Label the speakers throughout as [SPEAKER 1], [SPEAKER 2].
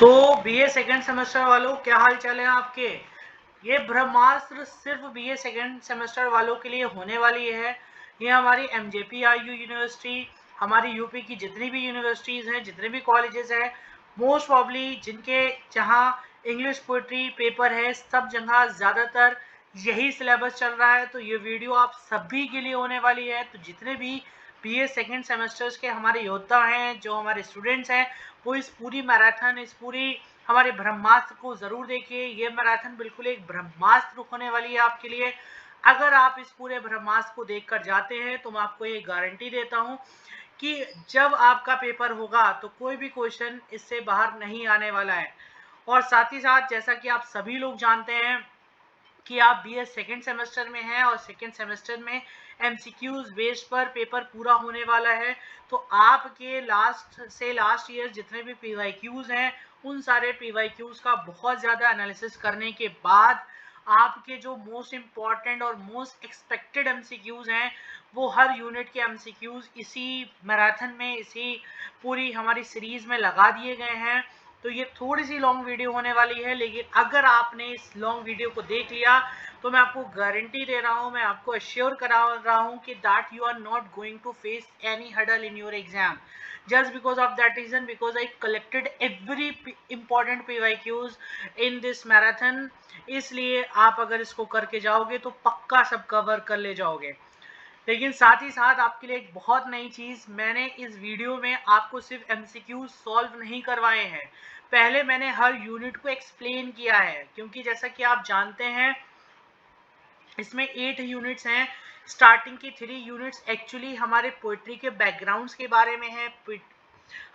[SPEAKER 1] तो BA second semester वालों, क्या हाल चाल है आपके। ये ब्रह्मास्त्र सिर्फ बीए सेकेंड सेमेस्टर वालों के लिए होने वाली है। ये हमारी MJPRU यूनिवर्सिटी, हमारी यूपी की जितनी भी यूनिवर्सिटीज़ हैं, जितने भी कॉलेजेस हैं, मोस्ट प्रॉब्ली जिनके जहाँ इंग्लिश पोइट्री पेपर है, सब जगह ज़्यादातर यही सिलेबस चल रहा है। तो ये वीडियो आप सभी के लिए होने वाली है। तो जितने भी बीए सेकेंड सेमेस्टर्स के हमारे योद्धा हैं, जो हमारे स्टूडेंट्स हैं, वो इस पूरी मैराथन, इस पूरी हमारे ब्रह्मास्त्र को ज़रूर देखिए। ये मैराथन बिल्कुल एक ब्रह्मास्त्र होने वाली है आपके लिए। अगर आप इस पूरे ब्रह्मास्त्र को देखकर जाते हैं तो मैं आपको ये गारंटी देता हूँ कि जब आपका पेपर होगा तो कोई भी क्वेश्चन इससे बाहर नहीं आने वाला है। और साथ ही साथ जैसा कि आप सभी लोग जानते हैं कि आप बीए सेकेंड सेमेस्टर में हैं और सेकेंड सेमेस्टर में MCQs बेस पर पेपर पूरा होने वाला है। तो आपके लास्ट से लास्ट ईयर जितने भी PYQs हैं, उन सारे PYQs का बहुत ज़्यादा एनालिसिस करने के बाद आपके जो मोस्ट इम्पॉर्टेंट और मोस्ट एक्सपेक्टेड MCQs हैं, वो हर यूनिट के MCQs इसी मैराथन में, इसी पूरी हमारी सीरीज में लगा दिए गए हैं। तो ये थोड़ी सी लॉन्ग वीडियो होने वाली है, लेकिन अगर आपने इस लॉन्ग वीडियो को देख लिया तो मैं आपको गारंटी दे रहा हूँ, मैं आपको अश्योर करा रहा हूँ कि that you are not going to face any hurdle in your exam just because of that reason, because I collected every important PYQs in this marathon। इसलिए आप अगर इसको करके जाओगे तो पक्का सब कवर कर ले जाओगे। लेकिन साथ ही साथ आपके लिए एक बहुत नई चीज़, मैंने इस वीडियो में आपको सिर्फ MCQ सॉल्व नहीं करवाए हैं, पहले मैंने हर यूनिट को एक्सप्लेन किया है। क्योंकि जैसा कि आप जानते हैं इसमें 8 यूनिट्स हैं। स्टार्टिंग की 3 यूनिट्स एक्चुअली हमारे पोइट्री के बैकग्राउंड्स के बारे में है,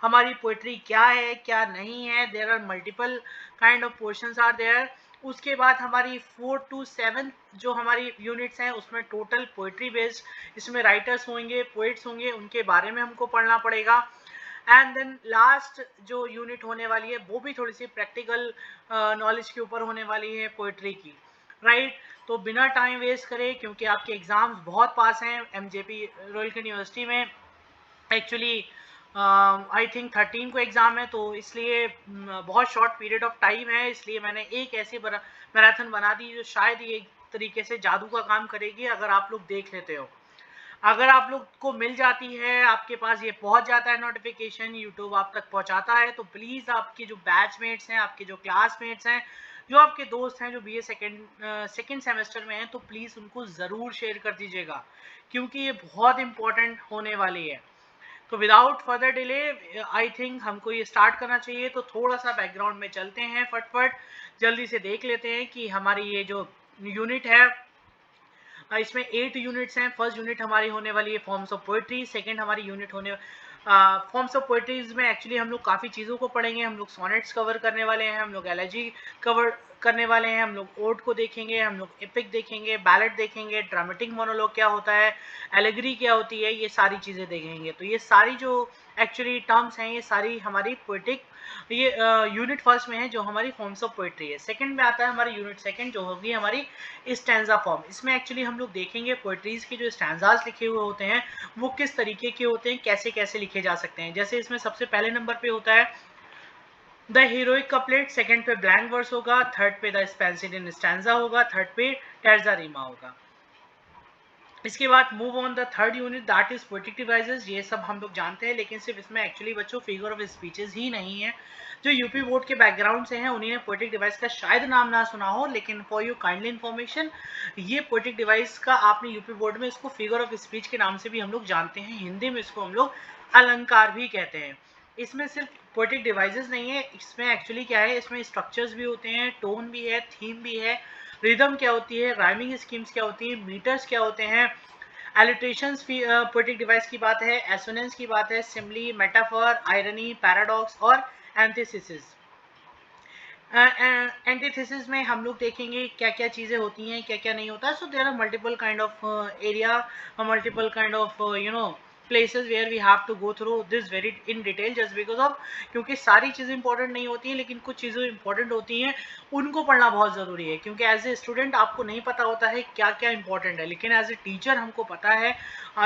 [SPEAKER 1] हमारी पोइट्री क्या है क्या नहीं है। There are multiple kind of portions are there. उसके बाद हमारी 4 to 7 जो हमारी यूनिट्स हैं उसमें टोटल पोइट्री बेस्ड, इसमें राइटर्स होंगे, पोइट्स होंगे, उनके बारे में हमको पढ़ना पड़ेगा। एंड देन लास्ट जो यूनिट होने वाली है वो भी थोड़ी सी प्रैक्टिकल नॉलेज के ऊपर होने वाली है पोइट्री की, राइट। तो बिना टाइम वेस्ट करे, क्योंकि आपके एग्जाम्स बहुत पास हैं MJP रॉयल यूनिवर्सिटी में, एक्चुअली आई थिंक 13 को एग्ज़ाम है, तो इसलिए बहुत शॉर्ट पीरियड ऑफ टाइम है। इसलिए मैंने एक ऐसी मैराथन बना दी जो शायद ये एक तरीके से जादू का काम करेगी अगर आप लोग देख लेते हो। अगर आप लोग को मिल जाती है, आपके पास ये पहुंच जाता है नोटिफिकेशन, यूट्यूब आप तक पहुंचाता है, तो प्लीज़ आपके जो बैचमेट्स हैं, आपके जो क्लासमेट्स हैं, जो आपके दोस्त हैं जो बीए सेकेंड सेमेस्टर में हैं, तो प्लीज़ उनको ज़रूर शेयर कर दीजिएगा, क्योंकि ये बहुत इंपॉर्टेंट होने वाली है। तो without further delay I think हमको ये स्टार्ट करना चाहिए। तो थोड़ा सा बैकग्राउंड में चलते हैं, फटफट जल्दी से देख लेते हैं कि हमारी ये जो यूनिट है इसमें 8 यूनिट्स हैं। फर्स्ट यूनिट हमारी होने वाली है फॉर्म्स ऑफ पोइट्री। सेकंड हमारी यूनिट होने फॉर्म्स ऑफ पोइट्रीज में एक्चुअली हम लोग काफ़ी चीज़ों को पढ़ेंगे। हम लोग सोनेट्स कवर करने वाले हैं, हम लोग एलेजी कवर करने वाले हैं, हम लोग ओड को देखेंगे, हम लोग एपिक देखेंगे, बैलेट देखेंगे, ड्रामेटिक मोनोलॉग क्या होता है, एलेगरी क्या होती है, ये सारी चीज़ें देखेंगे। तो ये सारी जो एक्चुअली टर्म्स हैं, ये सारी हमारी पोइटिक, ये यूनिट फर्स्ट में है जो हमारी फॉर्म्स ऑफ पोइट्री है। सेकंड में आता है हमारी यूनिट सेकंड जो होगी हमारी स्टैंजा फॉर्म। इसमें एक्चुअली हम लोग देखेंगे पोइट्रीज के जो स्टैंजाज लिखे हुए होते हैं वो किस तरीके के होते हैं, कैसे कैसे लिखे जा सकते हैं। जैसे इसमें सबसे पहले नंबर पे होता है द हीरोइक कपलेट, सेकंड पे ब्लैंक वर्स होगा, थर्ड पे द स्पेंसिड इन स्टैंजा होगा, थर्ड पे टर्जा रीमा होगा। इसके बाद move on the third unit that is poetic devices. ये सब हम लोग जानते हैं, लेकिन सिर्फ इसमें एक्चुअली बच्चों फिगर ऑफ स्पीचेस ही नहीं है। जो यूपी बोर्ड के बैकग्राउंड से हैं उन्हीं ने पोएटिक डिवाइस का शायद नाम ना सुना हो, लेकिन फॉर यू काइंडली इन्फॉर्मेशन, ये पोएटिक डिवाइस का आपने यूपी बोर्ड में इसको फिगर ऑफ स्पीच के नाम से भी हम लोग जानते हैं। हिंदी में इसको हम लोग अलंकार भी कहते हैं। इसमें सिर्फ पोएटिक डिवाइसेस नहीं है, इसमें एक्चुअली क्या है, इसमें स्ट्रक्चर्स भी होते हैं, टोन भी है, थीम भी है, रिदम क्या होती है, राइमिंग स्कीम्स क्या होती है, मीटर्स क्या होते हैं, एलिट्रेशंस पोएटिक डिवाइस की बात है, एसोनेंस की बात है, सिमली, मेटाफर, आयरनी, पैराडॉक्स और एंटीथेसिस। एंटीथेसिस में हम लोग देखेंगे क्या क्या चीज़ें होती हैं, क्या क्या नहीं होता है। So there are multiple kind of area, multiple kind of places where we have to go through this very in detail just because of, क्योंकि सारी चीज़ें इंपॉर्टेंट नहीं होती हैं, लेकिन कुछ चीज़ें इंपॉर्टेंट होती हैं, उनको पढ़ना बहुत ज़रूरी है, क्योंकि एज ए स्टूडेंट आपको नहीं पता होता है क्या क्या इंपॉर्टेंट है, लेकिन एज ए टीचर हमको पता है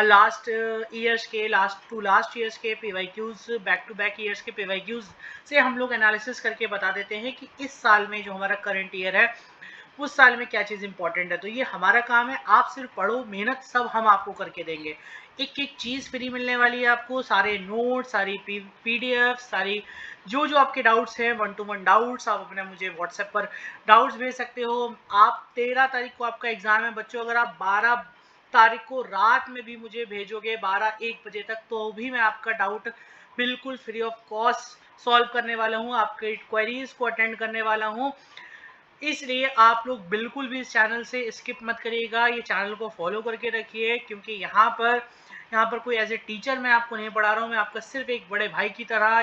[SPEAKER 1] लास्ट ईयर्स के लास्ट ईयर्स के PYQs, back to back years के PYQs से हम लोग एनालिसिस करके बता देते हैं कि इस साल में जो हमारा करंट ईयर है उस साल में क्या चीज़ इंपॉर्टेंट है। तो ये हमारा काम है, आप सिर्फ पढ़ो, मेहनत सब हम आपको करके देंगे। एक एक चीज़ फ्री मिलने वाली है आपको, सारे नोट, सारी PDF, सारी जो जो आपके डाउट्स हैं, 1-to-1 डाउट्स, आप अपने मुझे व्हाट्सएप पर डाउट्स भेज सकते हो। आप 13 तारीख को आपका एग्ज़ाम है बच्चों, अगर आप 12 तारीख को रात में भी मुझे भेजोगे 12-1 बजे तक, तो भी मैं आपका डाउट बिल्कुल फ्री ऑफ कॉस्ट सॉल्व करने वाला हूँ, आपके क्वेरीज को अटेंड करने वाला हूँ। इसलिए आप लोग बिल्कुल भी इस चैनल से स्किप मत करिएगा, ये चैनल को फॉलो करके रखिए, क्योंकि यहाँ पर कोई एज ए टीचर मैं आपको नहीं पढ़ा रहा हूँ, मैं आपका सिर्फ एक बड़े भाई की तरह,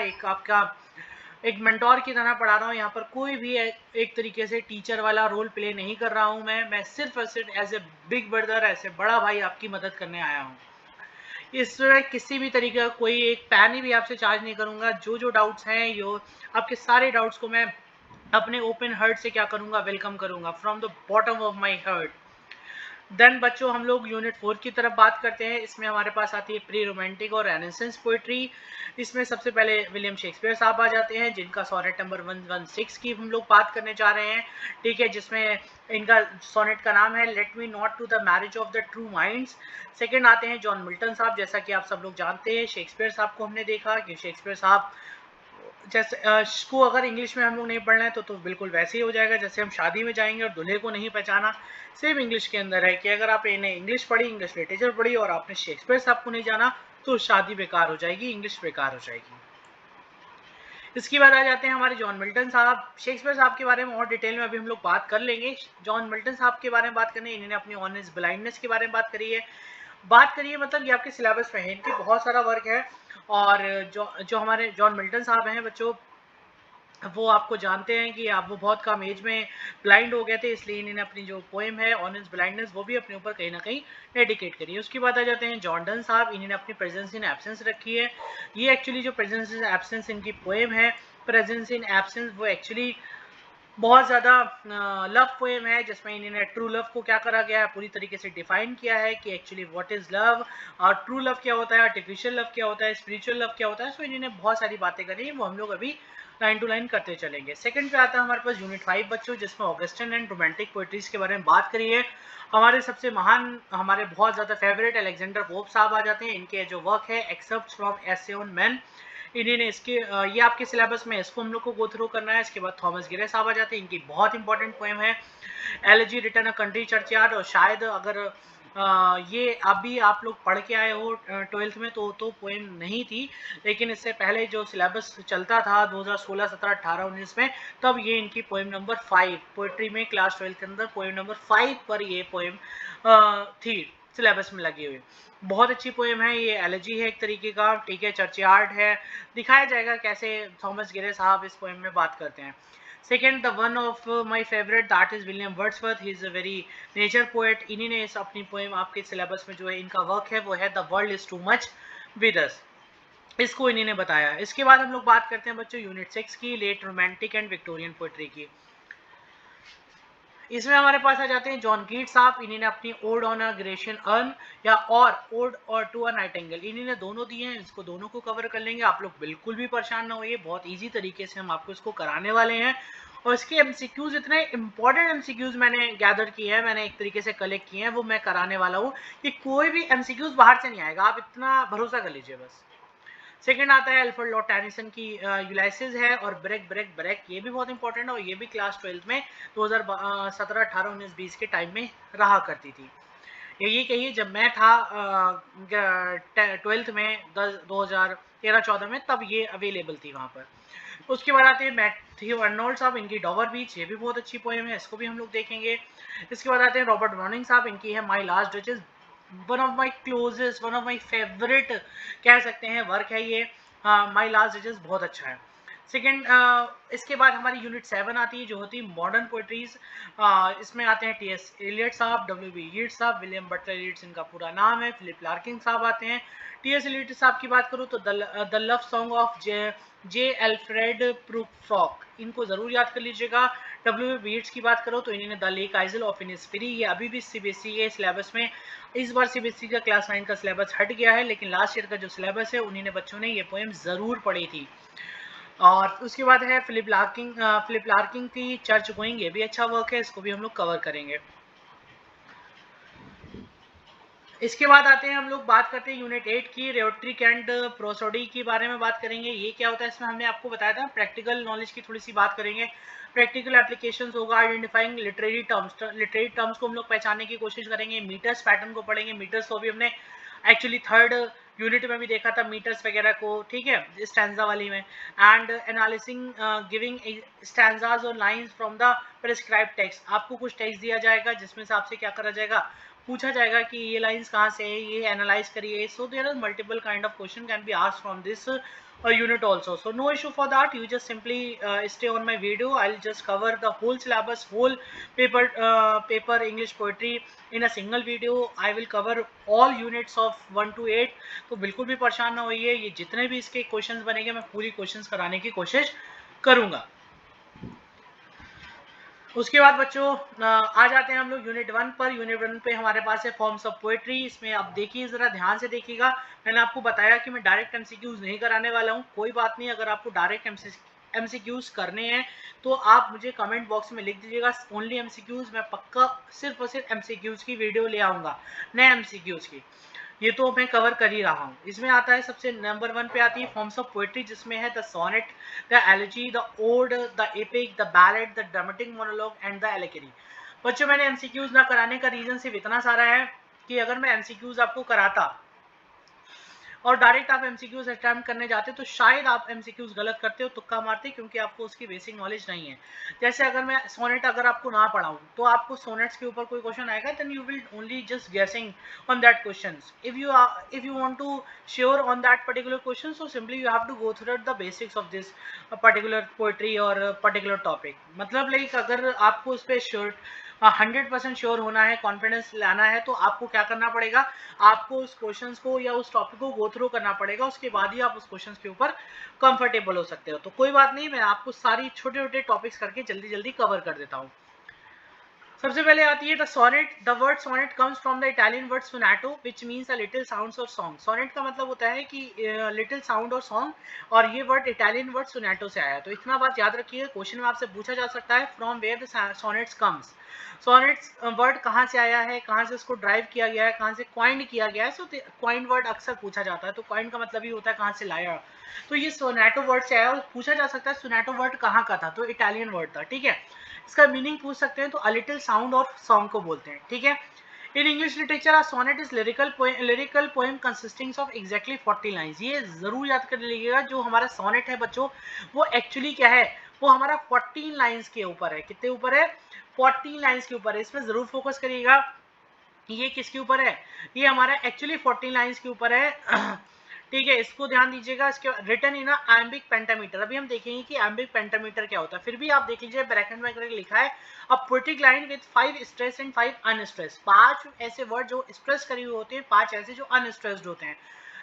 [SPEAKER 1] एक मेंटोर की तरह पढ़ा रहा हूँ। यहाँ पर कोई भी एक तरीके से टीचर वाला रोल प्ले नहीं कर रहा हूँ, मैं सिर्फ एज ए बिग ब्रदर, ऐसे बड़ा भाई आपकी मदद करने आया हूँ। इसमें किसी भी तरीके का कोई एक पैनी भी आपसे चार्ज नहीं करूँगा। जो जो डाउट्स हैं, यो आपके सारे डाउट्स को मैं अपने ओपन हार्ट से क्या करूँगा, वेलकम करूँगा from the bottom of my heart. Then बच्चों हम लोग यूनिट 4 की तरफ बात करते हैं। इसमें हमारे पास आती है प्री रोमांटिक और रेनेसेंस पोइट्री। इसमें सबसे पहले विलियम शेक्सपियर साहब आ जाते हैं, जिनका सोनेट नंबर 116 की हम लोग बात करने जा रहे हैं, ठीक है, जिसमें इनका सोनेट का नाम है let me not to the marriage of the true minds. Second आते हैं जॉन मिल्टन साहब। जैसा कि आप सब लोग जानते हैं, शेक्सपियर साहब को हमने देखा कि शेक्सपियर साहब जैसे को अगर इंग्लिश में हम लोग नहीं पढ़ना है तो बिल्कुल वैसे ही हो जाएगा जैसे हम शादी में जाएंगे और दूल्हे को नहीं पहचाना। सेम इंग्लिश के अंदर है कि अगर आप इन्हें इंग्लिश पढ़ी, इंग्लिश लिटरेचर पढ़ी और आपने शेक्सपियर साहब को नहीं जाना तो शादी बेकार हो जाएगी, इंग्लिश बेकार हो जाएगी। इसके बाद आ जाते हैं हमारे जॉन मिल्टन साहब। शेक्सपियर साहब के बारे में और डिटेल में अभी हम लोग बात कर लेंगे। जॉन मिल्टन साहब के बारे में बात करनी है, इन्होंने अपनी ऑनेस्ट ब्लाइंडनेस के बारे में बात करी है, मतलब ये आपके सिलेबस में है, इनके बहुत सारा वर्क है। और जो हमारे जॉन मिल्टन साहब हैं बच्चों, वो आपको जानते हैं कि आप वो बहुत कम एज में ब्लाइंड हो गए थे, इसलिए इन्होंने अपनी जो पोएम है ऑनेस्ट ब्लाइंडनेस वो भी अपने ऊपर कहीं ना कहीं डेडिकेट करी है। उसके बाद आ जाते हैं जॉन डन साहब। इन्होंने अपनी प्रेजेंस इन एब्सेंस रखी है। ये एक्चुअली जो प्रेजेंस इन एब्सेंस इनकी पोएम है, प्रेजेंस इन एब्सेंस, वो एक्चुअली बहुत ज़्यादा लव पोएम है, जिसमें इन्होंने ट्रू लव को क्या करा गया है, पूरी तरीके से डिफाइन किया है कि एक्चुअली व्हाट इज़ लव, और ट्रू लव क्या होता है, आर्टिफिशियल लव क्या होता है, स्पिरिचुअल लव क्या होता है। सो इन्होंने बहुत सारी बातें करी, वो हम लोग अभी लाइन टू लाइन करते चलेंगे। सेकंड पे आता है हमारे पास यूनिट 5 बच्चों, जिसमें ऑगस्टिन एंड रोमांटिक पोइट्रीज के बारे में बात करी है। हमारे सबसे महान, हमारे बहुत ज़्यादा फेवरेट अलेक्जेंडर पोप साहब आ जाते हैं। इनके जो वर्क है except from essay on man, इन्होंने इसके ये आपके सिलेबस में, इसको हम लोग को गो थ्रू करना है। इसके बाद थॉमस गिरे साहब आ जाते हैं, इनकी बहुत इंपॉर्टेंट पोएम है elegy return a country churchyard. और शायद अगर ये अभी आप लोग पढ़ के आए हो 12th में तो पोएम नहीं थी, लेकिन इससे पहले जो सिलेबस चलता था 2016, 17, 18, 19 में, तब ये इनकी पोएम नंबर 5 पोएट्री में क्लास 12 के अंदर पोएम नंबर 5 पर ये पोएम थी सिलेबस में लगी हुई। बहुत अच्छी पोएम है ये, एलर्जी है एक तरीके का, ठीक है, चर्चयार्ड है। दिखाया जाएगा कैसे थॉमस गिरे साहब इस पोएम में बात करते हैं। Second, the one of my favourite, that is William Wordsworth. He is a very nature poet. इन्हीं इस अपनी पोएम आपके सिलेबस में जो है इनका वर्क है वो है the world is too much with us, इसको इन्हीं ने बताया। इसके बाद हम लोग बात करते हैं बच्चों यूनिट 6 की, late romantic and Victorian poetry की। इसमें हमारे पास आ जाते हैं जॉन कीट्स साहब। इन्होंने अपनी odd on a Grecian earn या और ओड और टू अ नाइटिंगेल, इन्होंने दोनों दिए हैं, इसको दोनों को कवर कर लेंगे। आप लोग बिल्कुल भी परेशान ना होइए, बहुत इजी तरीके से हम आपको इसको कराने वाले हैं। और इसके एमसीक्यूज, इतने इंपॉर्टेंट एमसीक्यूज मैंने गैदर किए हैं, मैंने एक तरीके से कलेक्ट किए हैं, वो मैं कराने वाला हूँ कि कोई भी एमसीक्यूज बाहर से नहीं आएगा, आप इतना भरोसा कर लीजिए बस। सेकंड आता है अल्फ्रेड लॉर्ड टेनिसन की यूलाइसिस है, और ब्रेक ब्रेक ब्रेक, ये भी बहुत इंपॉर्टेंट है, और ये भी क्लास 12 में 2017, 18, 19, 20 के टाइम में रहा करती थी। ये कहिए जब मैं था 12th में 2013-14 में, तब ये अवेलेबल थी वहाँ पर। उसके बाद आते हैं मैथ्यू अर्नोल्ड साहब, इनकी डॉवर बीच, ये भी बहुत अच्छी पोएम है, इसको भी हम लोग देखेंगे। इसके बाद आते हैं रॉबर्ट ब्राउनिंग साहब, इनकी है my last duchess, one of my closest, one of my favourite कह सकते हैं वर्क है ये। माई लास्ट डचेस बहुत अच्छा है। सेकेंड इसके बाद हमारी यूनिट 7 आती है जो होती है मॉडर्न पोइट्रीज। इसमें आते हैं टी.एस. एलियट साहब, W.B. येट्स साहब, विलियम बटलर येट्स इनका पूरा नाम है, फिलिप लार्किन साहब आते हैं। टी.एस. एलियट साहब की बात करूँ तो the love song of J Alfred Prufrock, इनको जरूर याद कर लीजिएगा। W.B. येट्स की बात करो तो इन्होंने द लेक आइजल ऑफ इनिस्फेरी, ये अभी भी सीबीएसई के सिलेबस में, इस बार सीबीएसई का क्लास 9 का सिलेबस हट गया है, लेकिन लास्ट ईयर का जो सिलेबस है उन्हीं बच्चों ने ये पोएम जरूर पढ़ी थी। और उसके बाद है फिलिप लार्किन की चर्च गोइंग, ये भी अच्छा वर्क है, इसको भी हम लोग कवर करेंगे। इसके बाद आते हैं हम लोग बात करते हैं यूनिट 8 की, रेटोरिक एंड प्रोसोडी के बारे में बात करेंगे। ये क्या होता है, इसमें हमने आपको बताया था प्रैक्टिकल नॉलेज की थोड़ी सी बात करेंगे, प्रैक्टिकल एप्लीकेशंस होगा, आइडेंटिफाइंग लिटरेरी टर्म्स को हम लोग पहचानने की कोशिश करेंगे, मीटर्स पैटर्न को पढ़ेंगे, मीटर्स को भी हमने एक्चुअली थर्ड यूनिट में भी देखा था मीटर्स वगैरह को, ठीक है, स्टैंजा वाली में। एंड एनालिसिंग गिविंग स्टैंजाज और lines from the prescribe text, आपको कुछ टेक्स्ट दिया जाएगा जिसमें से आपसे क्या करा जाएगा, पूछा जाएगा कि ये लाइंस कहाँ से है, ये एनालाइज करिए। So there are multiple kind of question can be asked from this unit also, so no issue for that, you just simply stay on my video, I'll just cover the whole syllabus, whole paper English poetry in a single video, I will cover all units of 1 to 8, तो बिल्कुल भी परेशान ना होइए, ये जितने भी इसके क्वेश्चंस बनेंगे मैं पूरी क्वेश्चंस कराने की कोशिश करूंगा। उसके बाद बच्चों आ जाते हैं हम लोग यूनिट 1 पर। यूनिट 1 पे हमारे पास है फॉर्म्स ऑफ पोएट्री। इसमें आप देखिए, जरा ध्यान से देखिएगा, मैंने आपको बताया कि मैं डायरेक्ट एमसीक्यूज नहीं कराने वाला हूँ, कोई बात नहीं, अगर आपको डायरेक्ट एमसीक्यूज करने हैं तो आप मुझे कमेंट बॉक्स में लिख दीजिएगा ओनली एमसीक्यूज, मैं पक्का सिर्फ और सिर्फ एमसीक्यूज की वीडियो ले आऊंगा, नए एमसीक्यूज की, ये तो मैं कवर कर ही रहा हूँ। इसमें आता है सबसे नंबर 1 पे आती है फॉर्म्स ऑफ पोएट्री, जिसमें है the sonnet, the elegy, the ode, the epic, the ballad, the dramatic monologue and the allegory. बच्चों मैंने एमसीक्यूज ना कराने का रीजन सिर्फ इतना सारा है कि अगर मैं एमसीक्यूज आपको कराता और डायरेक्ट आप एमसीक्यूज अटेम्प्ट करने जाते तो शायद आप एमसीक्यूज गलत करते हो, तुक्का मारते, क्योंकि आपको उसकी बेसिक नॉलेज नहीं है। जैसे अगर मैं सोनेट अगर आपको ना पढ़ाऊं तो आपको सोनेट्स के ऊपर कोई क्वेश्चन आएगा, then you will only just guessing on that questions. If you want to sure on that particular question, so simply you have to go through the basics of this particular poetry और particular topic. मतलब like अगर आपको उस पर sure 100% sure होना है, confidence लाना है, तो आपको क्या करना पड़ेगा, आपको उस क्वेश्चंस को या उस टॉपिक को गो थ्रू करना पड़ेगा, उसके बाद ही आप उस क्वेश्चंस के ऊपर कंफर्टेबल हो सकते हो। तो कोई बात नहीं, मैं आपको सारी छोटे छोटे टॉपिक्स करके जल्दी जल्दी कवर कर देता हूँ। सबसे पहले आती है the sonnet. The word sonnet comes from the Italian word sonetto which means a little sounds और सॉन्ग। सोनेट का मतलब होता है कि लिटिल साउंड और सॉन्ग, और ये वर्ड इटालियन वर्ड सोनाटो से आया। तो इतना बात याद रखिए, क्वेश्चन में आपसे पूछा जा सकता है from where the sonnets comes. Sonnets word कहाँ से आया है, कहाँ से इसको ड्राइव किया गया है, कहाँ से क्वाइंड किया गया है। सो क्वाइंड वर्ड अक्सर पूछा जाता है, तो क्वाइंड का मतलब ही होता है कहाँ से लाया। तो ये सोनाटो वर्ड से आया, और पूछा जा सकता है सोनाटो वर्ड कहाँ का था, तो इटालियन वर्ड था, ठीक है। इसका मीनिंग पूछ सकते हैं, तो अ लिटिल साउंड और सॉन्ग को बोलते हैं, ठीक है। In English literature a sonnet is lyrical poem consisting of exactly 40 lines. ये जरूर याद कर लीजिएगा, जो हमारा सोनेट है बच्चों, वो एक्चुअली क्या है, वो हमारा 14 लाइंस के ऊपर है। कितने ऊपर है, 14 लाइंस के ऊपर है। इसमें जरूर फोकस करिएगा, ये किसके ऊपर है, ये हमारा एक्चुअली 14 लाइंस के ऊपर है, ठीक है, इसको ध्यान दीजिएगा। इसके रिटन इन एम्बिक पेंटामीटर, अभी हम देखेंगे कि एम्बिक पेंटामीटर क्या होता है। फिर भी आप देख लीजिए, ब्रैकेट में करके लिखा है a poetic line with 5 stress and 5 unstress. 5 ऐसे वर्ड जो स्ट्रेस करे हुए होते हैं, 5 ऐसे जो अनस्ट्रेस्ड होते हैं।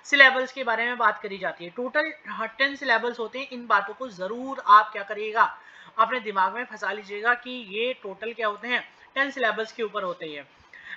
[SPEAKER 1] सिलेबल्स के बारे में बात करी जाती है, टोटल 10 सिलेबल्स होते हैं। इन बातों को जरूर आप क्या करिएगा, अपने दिमाग में फंसा लीजिएगा कि ये टोटल क्या होते हैं, 10 सिलेबल्स के ऊपर होते हैं।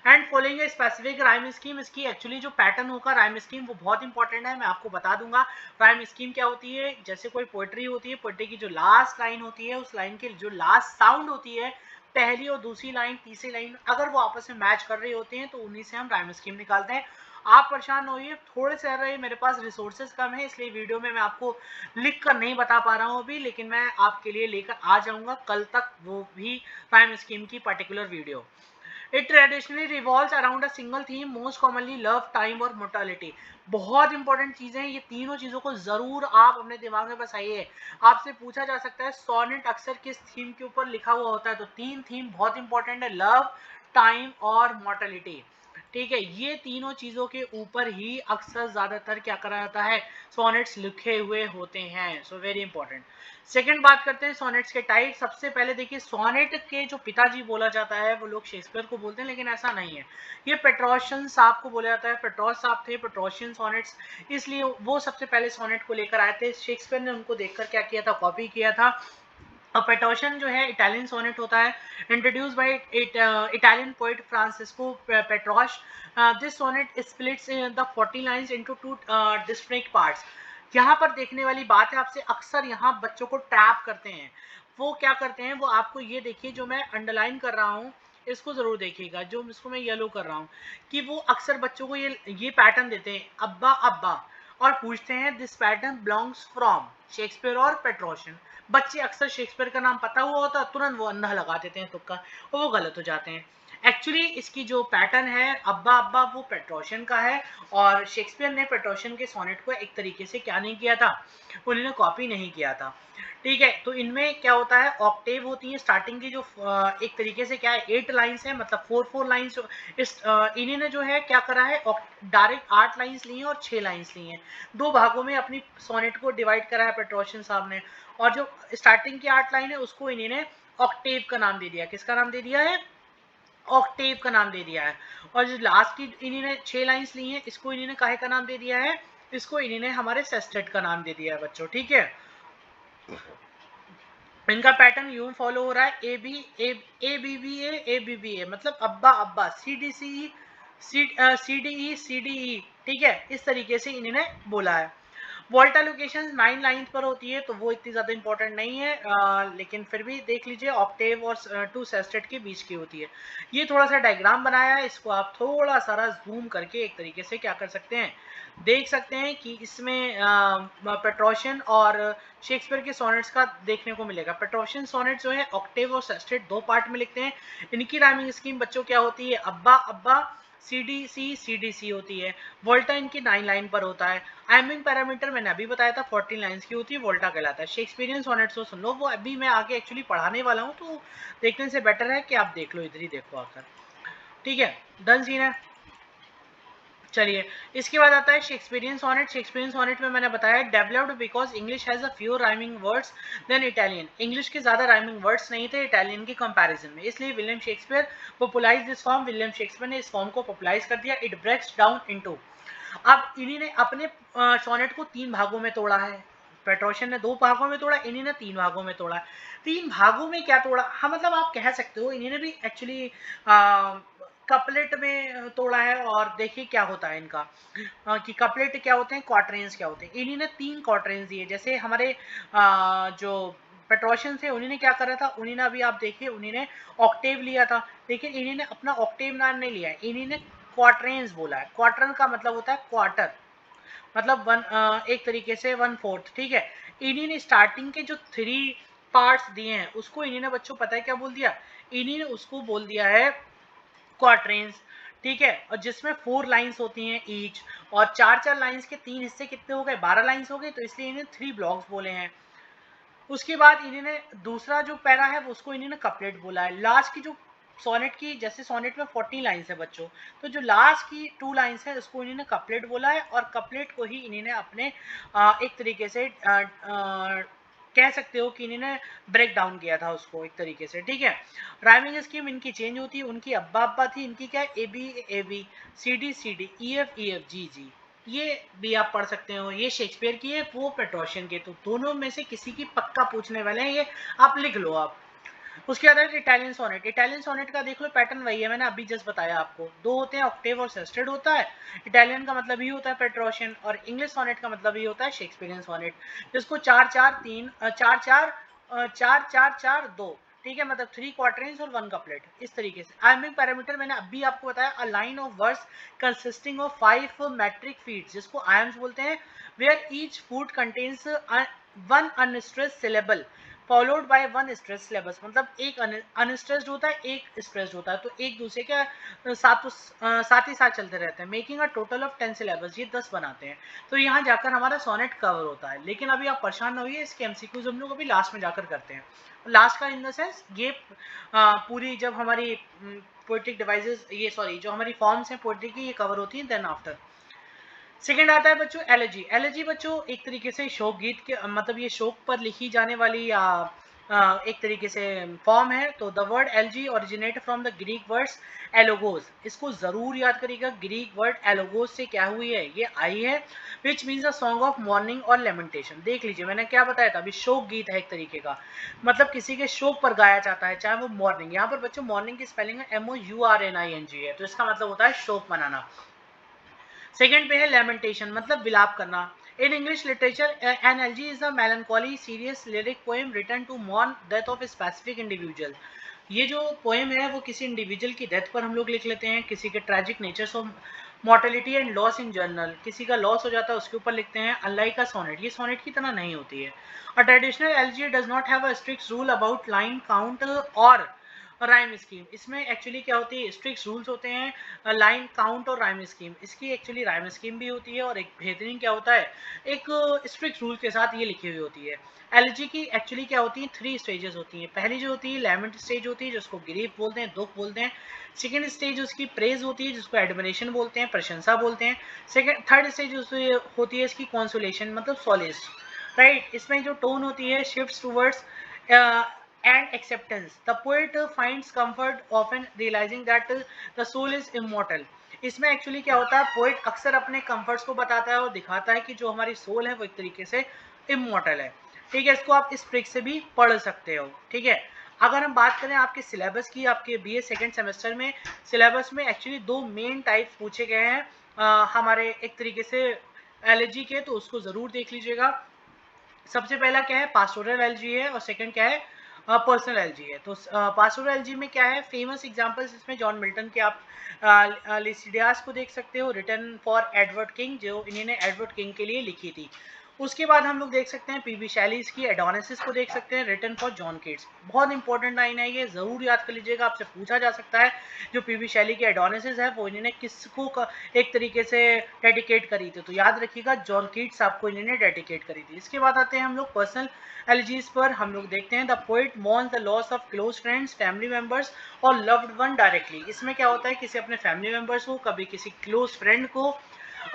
[SPEAKER 1] And following a specific rhyme scheme, इसकी एक्चुअली जो पैटर्न होगा राइम स्कीम, वो बहुत इंपॉर्टेंट है, मैं आपको बता दूंगा। राइम स्कीम क्या होती है, जैसे कोई पोएट्री होती है, पोएट्री की जो लास्ट लाइन होती है, उस लाइन की जो लास्ट साउंड होती है, पहली और दूसरी लाइन, तीसरी लाइन, अगर वो आपस में मैच कर रहे होते हैं तो उन्हीं से हम राइम स्कीम निकालते हैं। आप परेशान होइए, थोड़े से रहे, मेरे पास रिसोर्सेज कम है, इसलिए वीडियो में मैं आपको लिख कर नहीं बता पा रहा हूँ अभी, लेकिन मैं आपके लिए लेकर आ जाऊंगा कल तक वो भी राइम स्कीम की particular video. It traditionally revolves around a single theme, most commonly love, time और mortality। बहुत इंपॉर्टेंट चीजें हैं, ये तीनों चीजों को जरूर आप अपने दिमाग में बसाइए। आपसे पूछा जा सकता है सोनेट अक्सर किस थीम के ऊपर लिखा हुआ होता है, तो 3 थीम बहुत इंपॉर्टेंट है, लव, टाइम और मॉर्टेलिटी, ठीक है, ये तीनों चीजों के ऊपर ही अक्सर ज्यादातर क्या करा जाता है, सोनेट्स लिखे हुए होते हैं। So very important. सेकंड बात करते हैं सोनेट्स के टाइप। सबसे पहले देखिए, सोनेट के जो पिताजी बोला जाता है वो लोग शेक्सपियर को बोलते हैं, लेकिन ऐसा नहीं है, ये पेट्रोशियन साहब को बोला जाता है। पेट्रोस साहब थे, पेट्रोशियन सोनेट्स, इसलिए वो सबसे पहले सोनेट को लेकर आए थे। शेक्सपियर ने उनको देखकर क्या किया था, कॉपी किया था। पेट्रोशन जो है इटालियन सोनेट होता है, introduce by Italian poet Francesco Petrarch. This sonnet splits the 40 lines into two distinct parts. यहाँ पर देखने वाली बात है, आपसे अक्सर यहाँ बच्चों को ट्रैप करते हैं। वो क्या करते हैं, वो आपको ये देखिए, जो मैं अंडरलाइन कर रहा हूँ इसको जरूर देखिएगा, जो इसको मैं येलो कर रहा हूँ, कि वो अक्सर बच्चों को ये पैटर्न देते हैं, अब्बा अब्बा, और पूछते हैं this pattern belongs from Shakespeare और पेट्रोशन। बच्चे अक्सर शेक्सपियर का नाम पता हुआ होता है, तुरंत वो अंधा लगा देते हैं तुक्का, और वो गलत हो जाते हैं। एक्चुअली इसकी जो पैटर्न है अब्बा अब्बा, वो पेट्रोशन का है, और शेक्सपियर ने पेट्रोशन के सोनेट को एक तरीके से क्या नहीं किया था, उन्होंने कॉपी नहीं किया था। ठीक है, तो इनमें क्या होता है, ऑक्टेव होती है स्टार्टिंग की, जो एक तरीके से क्या है 8 लाइंस है, मतलब 4 लाइंस। इस इन्होंने जो है क्या करा है, डायरेक्ट 8 लाइंस ली हैं और 6 लाइंस ली हैं, 2 भागों में अपनी सोनेट को डिवाइड करा है पेट्रोशन साहब ने। और जो स्टार्टिंग की 8 लाइन है उसको इन्होंने ऑक्टेव का नाम दे दिया। किसका नाम दे दिया है, ऑक्टेव का नाम दे दिया है। और जो लास्ट की इन्होंने 6 लाइंस ली हैं, इसको इन्होंने काहे का नाम दे दिया है, इसको इन्होंने हमारे सेस्टेट का नाम दे दिया है बच्चों। ठीक है, इनका पैटर्न यूं फॉलो हो रहा है, ए बी ए, मतलब अब्बा अब्बा, सी डी सी ई, ठीक है, इस तरीके से इन्होंने बोला है। वोल्टा लोकेशन 9 लाइन पर होती है, तो वो इतनी ज्यादा इंपॉर्टेंट नहीं है, लेकिन फिर भी देख लीजिए, ऑक्टेव और 2 सेस्टेट के बीच की होती है। ये थोड़ा सा डायग्राम बनाया है, इसको आप थोड़ा सारा जूम करके एक तरीके से क्या कर सकते हैं, देख सकते हैं कि इसमें पेट्रोशियन और शेक्सपियर के सोनेट्स का देखने को मिलेगा। पेट्रोशियन सोनेट जो है ऑक्टेव और सेस्टेट 2 पार्ट में लिखते हैं। इनकी राइमिंग स्कीम बच्चों क्या होती है, अब्बा अब्बा, सी होती है। वोल्टा इनकी 9 लाइन पर होता है। आइमिंग पैरामीटर मैंने अभी बताया था 14 लाइंस की होती है, वोल्टा कहलाता है। शेक्सपियरियन सोनेट्स को सुन लो, वो अभी मैं आगे एक्चुअली पढ़ाने वाला हूँ, तो देखने से बेटर है कि आप देख लो, इधर ही देखो आकर। ठीक है, डन सीन है। चलिए, इसके बाद आता है शेक्सपियरियन सोनेट। शेक्सपियरियन सोनेट में मैंने बताया developed because English has a few rhyming words then Italian. English के ज्यादा राइमिंग वर्ड्स नहीं थे इटालियन के कंपैरिजन में, इसलिए William Shakespeare popularize this form. William Shakespeare ने इस फॉर्म को पॉपुलराइज कर दिया। इट ब्रेक्स डाउन इनटू, अब इन्हीं ने अपने सोनेट को 3 भागों में तोड़ा है। पेट्रोशियन ने 2 भागों में तोड़ा, इन्हीं ने 3 भागों में तोड़ा। 3 भागों में क्या तोड़ा, हाँ मतलब आप कह सकते हो इन्हीं ने भी एक्चुअली कपलेट में तोड़ा है। और देखिए क्या होता है इनका, कि कपलेट क्या होते हैं, क्वार्टरेंस क्या होते हैं। इन्हीं ने 3 क्वार्टरेंस दिए, जैसे हमारे जो पेट्रोशियन थे उन्हीं ने क्या करा था, उन्हीं ने अभी आप देखिए उन्हीं ने ऑक्टेव लिया था, लेकिन इन्हीं ने अपना ऑक्टेव नाम नहीं लिया है, इन्हीं ने क्वार्टरेंस बोला है। क्वार्टर का मतलब होता है क्वार्टर, मतलब एक तरीके से 1/4। ठीक है, इन्हीं ने स्टार्टिंग के जो 3 पार्ट्स दिए हैं उसको इन्हीं ने बच्चों पता है क्या बोल दिया, इन्हीं ने उसको बोल दिया है क्वार्टरेंस। ठीक है, और जिसमें 4 लाइंस होती हैं ईच, और 4 लाइंस के 3 हिस्से कितने हो गए, 12 लाइंस हो गए, तो इसलिए इन्हें 3 ब्लॉक्स बोले हैं। उसके बाद इन्होंने दूसरा जो पैरा है उसको इन्होंने कपलेट बोला है। लास्ट की जो सोनेट की, जैसे सोनेट में 40 लाइंस है बच्चों, तो जो लास्ट की 2 लाइंस है उसको इन्होंने कपलेट बोला है, और कपलेट को ही इन्होंने अपने एक तरीके से कह सकते हो कि इन्होंने ब्रेक डाउन किया था उसको एक तरीके से। ठीक है, राइमिंग स्कीम इनकी चेंज होती है, उनकी अब्बा अब्बा थी, इनकी क्या है, A B C D E F G G, ये भी आप पढ़ सकते हो। ये शेक्सपियर की है, वो पेट्रोशियन के, तो दोनों में से किसी की पक्का पूछने वाले हैं, ये आप लिख लो आप। उसके बाद इटालियन सोनेट। इटालियन सोनेट का देख लो पैटर्न वही है, मैंने अभी जस्ट बताया आपको, 2 होते हैं, ऑक्टेव और सेस्टेड होता है। इटालियन का मतलब ही होता है पेट्रोशियन, और इंग्लिश सोनेट का मतलब ही होता है शेक्सपियरियन सोनेट, जिसको 4-4-3 4-4-4-4-2, ठीक है, मतलब 3 क्वार्टरेंस और 1 कपलेट, इस तरीके से। आइमिंग पैरामीटर मैंने अभी आपको बताया, a line of words consisting of 5 metric feet, जिसको आयम्स बोलते हैं, where each foot contains 1 unstressed syllable followed by 1 stress syllabus, मतलब एक अनस्ट्रेस्ड होता है, एक स्ट्रेस्ड होता है, तो एक दूसरे के साथ ही साथ चलते रहते हैं, making a total of 10 syllabus, ये 10 बनाते हैं। तो यहाँ जाकर हमारा सोनेट कवर होता है। लेकिन अभी आप परेशान न होइए, इसके एमसीक्यूज हम लोग अभी लास्ट में जाकर करते हैं। लास्ट का इन द सेंस ये पूरी जब हमारी पोएट्रिक डिवाइसेस, ये सॉरी जो हमारी फॉर्म्स हैं पोएट्री की, ये कवर होती हैं देन आफ्टर। सेकेंड आता है बच्चों एलेजी। एलेजी बच्चों एक तरीके से शोक गीत के मतलब ये शोक पर लिखी जाने वाली या एक तरीके से फॉर्म है। तो the word elegy originate from the Greek words elegos. इसको जरूर याद करिएगा, ग्रीक वर्ड एलोगोस से क्या हुई है, ये आई है, विच means a song of morning और लेमेंटेशन। देख लीजिए मैंने क्या बताया था अभी, शोक गीत है एक तरीके का, मतलब किसी के शोक पर गाया जाता है, चाहे वो मॉर्निंग, यहाँ पर बच्चों मॉर्निंग की स्पेलिंग है MOURNING है, तो इसका मतलब होता है शोक मनाना। सेकेंड पे है लेमेंटेशन, मतलब विलाप करना। In English literature an elegy is a melancholy serious lyric poem written to mourn death of specific individual. ये जो पोएम है वो किसी इंडिविजुअल की डेथ पर हम लोग लिख लेते हैं, किसी के tragic nature of mortality and loss in general, किसी का लॉस हो जाता है उसके ऊपर लिखते हैं। अनलाइक अ सोनेट, ये सोनेट की तरह नहीं होती है। A traditional LG does not have a strict rule about line count और राइम स्कीम। इसमें एक्चुअली क्या होती है, स्ट्रिक्ट रूल्स होते हैं लाइन काउंट और राइम स्कीम। इसकी एक्चुअली राइम स्कीम भी होती है और एक बेहतरीन क्या होता है, एक स्ट्रिक्ट रूल के साथ ये लिखी हुई होती है। एलजी की एक्चुअली क्या होती है, 3 स्टेजेस होती हैं। पहली जो होती है लैमेंट स्टेज होती है, जिसको ग्रीफ बोलते हैं, दुख बोलते हैं। सेकेंड स्टेज उसकी प्रेज होती है, जिसको एडमिरेशन बोलते हैं, प्रशंसा बोलते हैं। थर्ड स्टेज होती है इसकी कॉन्सोलेशन, मतलब सॉलेस, राइट। इसमें जो टोन होती है shifts towards and acceptance. The poet finds comfort often realizing that the soul is immortal. इसमें एक्चुअली क्या होता है, पोएट अक्सर अपने कंफर्ट्स को बताता है और दिखाता है कि जो हमारी सोल है वो एक तरीके से इमॉर्टल है। ठीक है, इसको आप इस ट्रिक से भी पढ़ सकते हो। ठीक है, अगर हम बात करें आपके सिलेबस की, आपके बीए सेकेंड सेमेस्टर में सिलेबस में एक्चुअली 2 मेन टाइप्स पूछे गए हैं हमारे एक तरीके से एलजी के, तो उसको जरूर देख लीजिएगा। सबसे पहला क्या है, पास्टोरल एलजी है, और सेकंड क्या है, पर्सनल एलजी है। तो पास्टोरल एलजी में क्या है, फेमस एग्जांपल्स इसमें जॉन मिल्टन के आप लिसिडियास को देख सकते हो, रिटन फॉर एडवर्ड किंग, जो इन्होंने एडवर्ड किंग के लिए लिखी थी। उसके बाद हम लोग देख सकते हैं पीबी शैलीज की एडोनिसिस को देख सकते हैं, रिटन फॉर जॉन कीट्स। बहुत इंपॉर्टेंट लाइन है ये, जरूर याद कर लीजिएगा, आपसे पूछा जा सकता है जो पीबी शैली की एडोनिसिस है वो इन्होंने किसको एक तरीके से डेडिकेट करी थी, तो याद रखिएगा जॉन कीट्स आपको इन्होंने डेडिकेट करी थी। इसके बाद आते हैं हम लोग पर्सनल एलिजीज पर। हम लोग देखते हैं the poet mourns the loss of close friends, family members और लव्ड वन डायरेक्टली। इसमें क्या होता है, किसी अपने फैमिली मेंबर्स को, कभी किसी क्लोज फ्रेंड को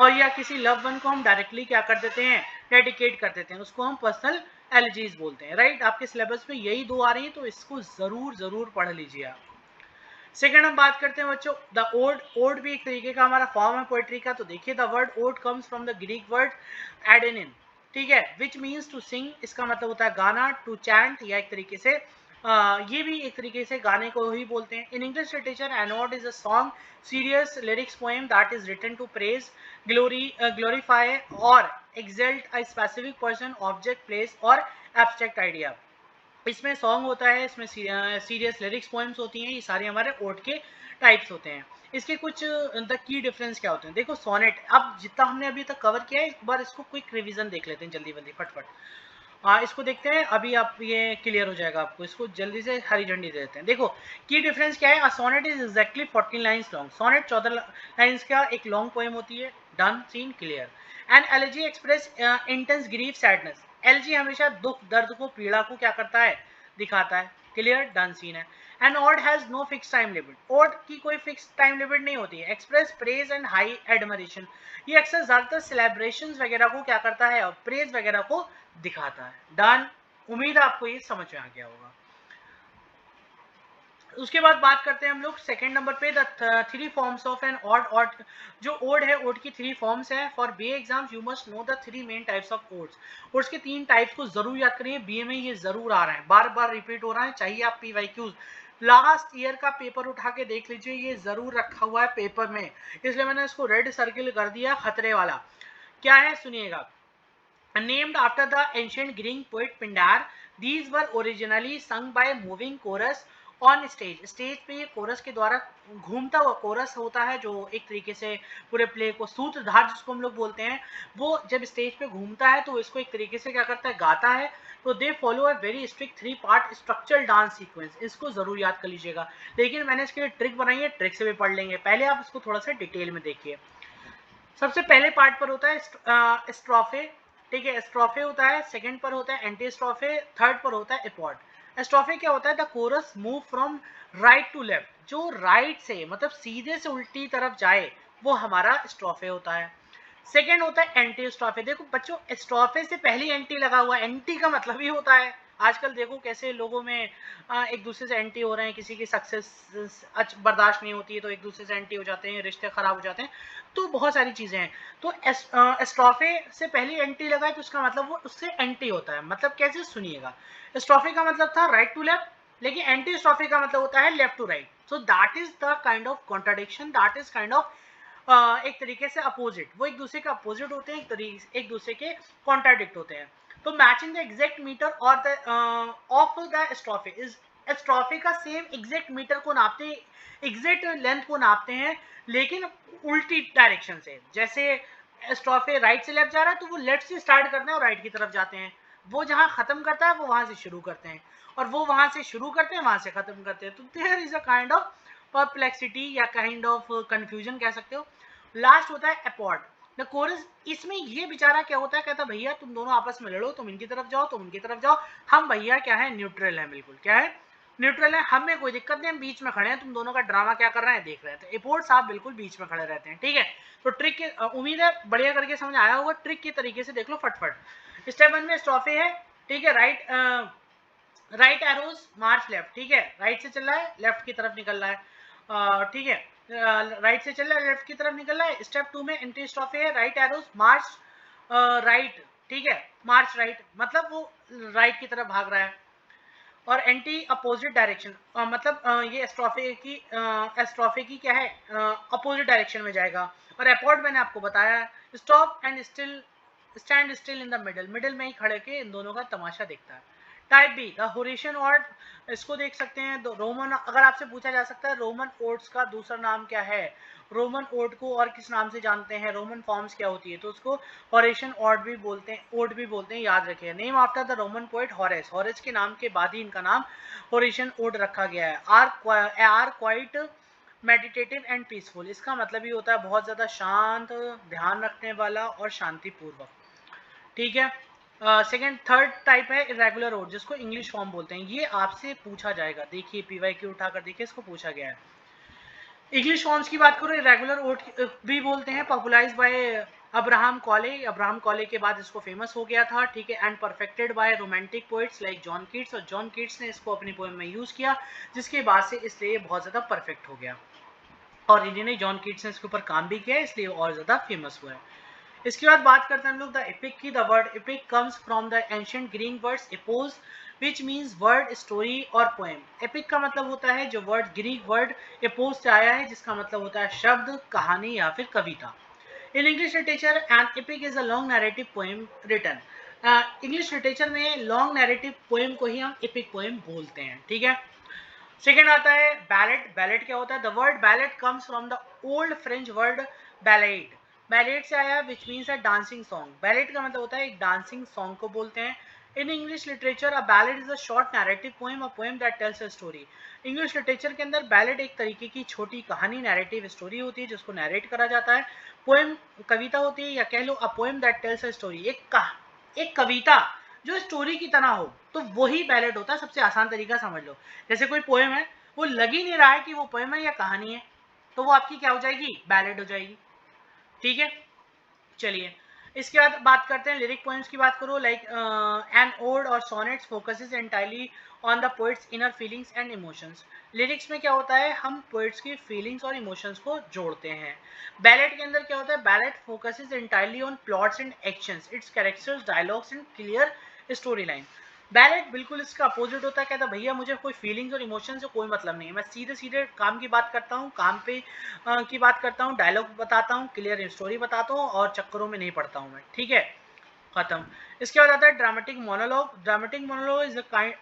[SPEAKER 1] और या किसी लव वन को हम डायरेक्टली क्या कर देते हैं, डेडिकेट कर देते हैं, उसको हम पर्सनल एलिजीज बोलते हैं, राइट। आपके सिलेबस में यही 2 आ रही है, तो इसको जरूर जरूर पढ़ लीजिए आप। सेकेंड हम बात करते हैं बच्चों द ओड। ओड भी एक तरीके का हमारा फॉर्म है पोएट्री का। तो देखिए the word ode comes from the Greek word aeidein, ठीक है, विच मीन्स टू सिंग। इसका मतलब होता है गाना, टू चैंट, या एक तरीके से ये भी एक तरीके से गाने को ही बोलते हैं। In English literature an ode is a song serious lyrics poem that is written to praise, glorify और exalt a specific person, object, place और एब्स्ट्रैक्ट आइडिया। इसमें सॉन्ग होता है, इसमें सीरियस लिरिक्स पोएम्स होती हैं, ये सारे हमारे ओड के टाइप्स होते हैं। इसके कुछ द की डिफरेंस क्या होते हैं, देखो सोनेट, अब जितना हमने अभी तक कवर किया है एक बार इसको क्विक रिवीजन देख लेते हैं जल्दी जल्दी फटफट। इसको देखते हैं, अभी आप ये क्लियर हो जाएगा आपको, इसको जल्दी से हरी झंडी दे देते हैं। देखो की डिफरेंस क्या है, sonnet is exactly 14 lines long. Sonnet 14 lines का एक लॉन्ग पोएम होती है, done, seen, clear. And elegy express intense grief, sadness. Elegy हमेशा दुख, दर्द को, पीड़ा को क्या करता है, दिखाता है, क्लियर, डन, सीन है। And ode has no fix time limit. Ode की कोई फिक्स टाइम लिमिट नहीं होती है। Express praise and high admiration, ये अक्सर ज्यादातर सेलिब्रेशंस वगैरह को क्या करता है और प्रेज वगैरह को दिखाता है, डन। उम्मीद है आपको ये समझ में आ गया होगा। उसके बाद बात करते हैं हम लोग सेकंड नंबर पे the 3 forms of an ode. Ode जो ओड है, ओड की 3 फॉर्म्स है। For BA exams you must know the 3 main types of odes. Odes के 3 टाइप्स को जरूर याद करिए, बीए में ये जरूर आ रहा है, बार बार रिपीट हो रहा है, चाहिए आप पीवाईक्यूज लास्ट ईयर का पेपर उठा के देख लीजिए, ये जरूर रखा हुआ है पेपर में, इसलिए मैंने इसको रेड सर्किल कर दिया, खतरे वाला। क्या है सुनिएगा, named after the ancient Greek poet Pindar. These were originally sung by moving chorus on stage. Stage पे ये कोरस के द्वारा घूमता हुआ कोरस होता है, जो एक तरीके से पूरे प्ले को सूत्रधार जिसको हम लोग बोलते हैं, वो जब स्टेज पे घूमता है तो इसको एक तरीके से क्या करता है, गाता है। तो they follow a very strict 3 part structural dance sequence. इसको जरूर याद कर लीजिएगा, लेकिन मैंने इसके लिए ट्रिक बनाई है, ट्रिक से भी पढ़ लेंगे, पहले आप इसको थोड़ा सा डिटेल में देखिए। सबसे पहले पार्ट पर होता है स्ट्रोफे, ठीक है, स्ट्रोफे होता है, सेकंड पर होता है एंटी स्ट्रोफे, थर्ड पर होता है एपॉड। एस्ट्रोफे क्या होता है? The chorus move from right to left, जो राइट से मतलब सीधे से उल्टी तरफ जाए वो हमारा एस्ट्रोफे होता है। सेकेंड होता है एंटी एस्ट्रोफे। देखो बच्चों, एस्ट्रोफे से पहले एंटी लगा हुआ है, एंटी का मतलब ही होता है, आजकल देखो कैसे लोगों में एक दूसरे से एंटी हो रहे हैं, किसी की सक्सेस बर्दाश्त नहीं होती है तो एक दूसरे से एंटी हो जाते हैं, रिश्ते खराब हो जाते हैं, तो बहुत सारी चीजें हैं। तो एस्ट्रोफे से पहले एंटी लगा है तो उसका मतलब वो उससे एंटी होता है। मतलब कैसे, सुनिएगा। एस्ट्रोफे का मतलब था राइट टू लेफ्ट, लेकिन एंटी एस्ट्रोफे का मतलब होता है left to right. So that is the kind of contradiction, that is kind of एक तरीके से अपोजिट, वो एक दूसरे के अपोजिट होते हैं, एक दूसरे के कॉन्ट्राडिक्ट होते हैं। तो मैचिंग द एग्जैक्ट मीटर और द ऑफ द एस्ट्रोफे इज, एस्ट्रोफे का सेम एग्जैक्ट मीटर को नापते हैं, एग्जैक्ट लेंथ को नापते हैं, लेकिन उल्टी डायरेक्शन से। जैसे एस्ट्रोफे राइट से लेफ्ट जा रहा है तो वो लेफ्ट से स्टार्ट करते हैं और राइट की तरफ जाते हैं, वो जहां खत्म करता है वो वहां से शुरू करते हैं, और वो वहां से शुरू करते हैं वहां से खत्म करते हैं। तो there is a kind of perplexity या काइंड ऑफ कंफ्यूजन कह सकते हो। लास्ट होता है अपॉर्ड द कोरस। इसमें ये बेचारा क्या होता है, कहता भैया तुम दोनों आपस में लड़ो, तुम इनकी तरफ जाओ तुम उनकी तरफ जाओ, हम भैया क्या है, न्यूट्रल है, बिल्कुल क्या है, न्यूट्रल है, हमें कोई दिक्कत नहीं, हम बीच में खड़े हैं, तुम दोनों का ड्रामा क्या कर रहे हैं देख रहे हैं। तो एपोर्ट साहब बिल्कुल बीच में खड़े रहते हैं, ठीक है। तो ट्रिक के उम्मीद है बढ़िया करके समझ आया होगा, ट्रिक के तरीके से देख लो फटफट। स्टेप 1 में स्ट्रोफे है, ठीक है, राइट एरोज मार्च लेफ्ट, ठीक है, राइट से चल रहा है लेफ्ट की तरफ निकल रहा है, ठीक है, राइट से चल रहा है लेफ्ट की तरफ निकल रहा है। स्टेप 2 में एंटी स्ट्रोफे है, राइट एरोज मार्च राइट, ठीक है, मार्च राइट, मतलब वो राइट की तरफ भाग रहा है। और एंटी अपोजिट डायरेक्शन मतलब ये एस्ट्रोफे की क्या है, अपोजिट डायरेक्शन में जाएगा। और अपॉर्ड मैंने आपको बताया, stop and still, stand still in the middle, middle में ही खड़े के इन दोनों का तमाशा देखता है। Type be the Horatian odd, इसको देख सकते हैं रोमन, अगर आपसे पूछा जा सकता है रोमन ओड्स का दूसरा नाम क्या है, रोमन ओड को और किस नाम से जानते हैं, रोमन फॉर्म्स क्या होती है, तो उसको होरेशियन ऑड भी बोलते हैं, ओड भी बोलते हैं, याद रखिए। Name after the Roman poet Horace, Horace के नाम के बाद ही इनका नाम होरेशियन ओड रखा गया है। Are quite meditative and peaceful, इसका मतलब ही होता है बहुत ज्यादा शांत, ध्यान रखने वाला और शांतिपूर्वक, ठीक है। सेकेंड थर्ड टाइप है इरेगुलर ओड, जिसको इंग्लिश फॉर्म बोलते हैं, ये आपसे पूछा जाएगा, देखिए पीवाईक्यू उठाकर देखिए, इसको पूछा गया है। इंग्लिश फॉर्म्स की बात करो, इरेगुलर ओड भी बोलते हैं, पॉपुलराइज्ड बाय अब्राहम कॉले, अब्राहम कॉले के बाद इसको फेमस हो गया था, ठीक है, and perfected by romantic poets like John Keats, और जॉन कीट्स ने इसको अपनी पोएम में यूज किया, जिसके बाद से इसलिए बहुत ज्यादा परफेक्ट हो गया, और इन्होंने जॉन कीट्स ने इसके ऊपर काम भी किया इसलिए और ज्यादा फेमस हुआ है। इसके बाद बात करते हैं हम लोग द एपिक की। The word epic comes from the ancient Greek words epos which means word, story और पोएम। एपिक का मतलब होता है जो वर्ड ग्रीक वर्ड एपोज से आया है, जिसका मतलब होता है शब्द, कहानी या फिर कविता। In English literature an epic is a long narrative poem written, English literature में लॉन्ग नैरेटिव पोएम को ही हम एपिक पोएम बोलते हैं, ठीक है। सेकेंड आता है बैलेट। बैलेट क्या होता है, the word ballot comes from the old French word ballot, ballot से आया विच मीन्स अ डांसिंग सॉन्ग। बैलेट का मतलब होता है एक डांसिंग सॉन्ग को बोलते हैं। In English literature a ballot is a short narrative poem, a poem that tells a story. English literature के अंदर बैलेट एक तरीके की छोटी कहानी, नैरेटिव स्टोरी होती है जिसको नैरेट करा जाता है। पोएम कविता होती है, या कह लो a poem that tells a story, एक कविता जो स्टोरी की तरह हो, तो वही बैलेट होता है। सबसे आसान तरीका समझ लो, जैसे कोई पोएम है, वो लग ही नहीं रहा है कि वो पोएम है या कहानी है, तो वो आपकी क्या हो जाएगी, बैलेट हो जाएगी, ठीक है। चलिए इसके बाद बात करते हैं लिरिक पोएम्स की। बात करो लाइक एन ओड और sonnets focuses entirely on the poets inner feelings and emotions. Lyrics में क्या होता है, हम पोएट्स की फीलिंग्स और इमोशंस को जोड़ते हैं। बैलेट के अंदर क्या होता है, ballot focuses entirely on plots and actions, it's characters, dialogues and clear story line. Ballot बिल्कुल इसका अपोजिट होता है, कहता है भैया मुझे कोई फीलिंग्स और इमोशन से कोई मतलब नहीं है, मैं सीधे सीधे काम की बात करता हूँ, काम पे की बात करता हूँ, डायलॉग बताता हूँ, क्लियर स्टोरी बताता हूँ, और चक्करों में नहीं पड़ता हूँ मैं, ठीक है, खत्म। इसके बाद आता है dramatic monologue. Dramatic monologue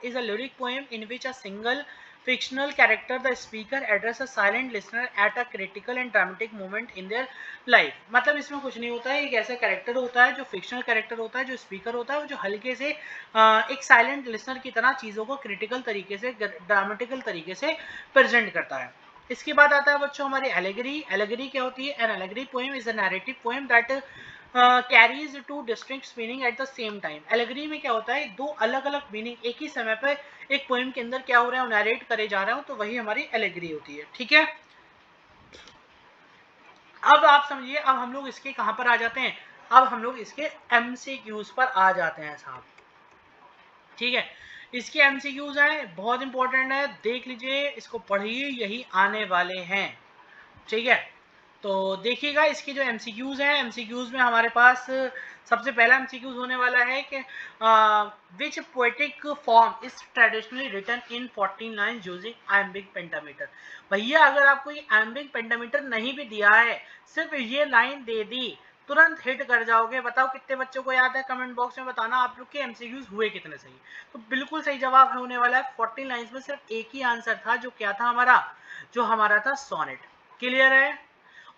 [SPEAKER 1] is a lyric poem in which a single fictional character the speaker address a silent listener at a critical and dramatic moment in their life। मतलब इसमें कुछ नहीं होता है, एक ऐसा कैरेक्टर होता है जो फिक्शनल कैरेक्टर होता है, जो स्पीकर होता है, वो जो हल्के से एक साइलेंट लिसनर की तरह चीज़ों को क्रिटिकल तरीके से, ड्रामेटिकल तरीके से प्रेजेंट करता है। इसके बाद आता है बच्चों हमारी एलेगरी। एलेगरी क्या होती है, an allegory poem is a narrative poem that carries two distinct meaning at the same time. Allegory में क्या होता है, दो अलग अलग मीनिंग एक ही समय पर एक पोएम के अंदर क्या हो रहा है, नरेट करे जा रहा हूं, तो वही हमारी एलेगरी होती है। ठीक है, अब आप समझिए, अब हम लोग इसके कहां पर आ जाते हैं, अब हम लोग इसके एमसीक्यूज पर आ जाते हैं साहब। ठीक है, इसके एमसीक्यूज हैं, बहुत इंपॉर्टेंट है, देख लीजिए, इसको पढ़िए, यही आने वाले हैं। ठीक है, तो देखिएगा इसके जो एमसीक्यूज हैं, एमसीक्यूज में हमारे पास सबसे पहला एमसीक्यूज होने वाला है कि which poetic form is traditionally written in 14 lines using iambic pentameter. भैया अगर आपको ये आयम्बिक पेंटामीटर नहीं भी दिया है, सिर्फ ये लाइन दे दी, तुरंत हिट कर जाओगे। बताओ कितने बच्चों को याद है, कमेंट बॉक्स में बताना आप लोग के एमसीक्यूज हुए कितने सही। तो बिल्कुल सही जवाब होने वाला है 14 लाइन्स में सिर्फ एक ही आंसर था, जो क्या था हमारा, जो हमारा था सोनेट। क्लियर है।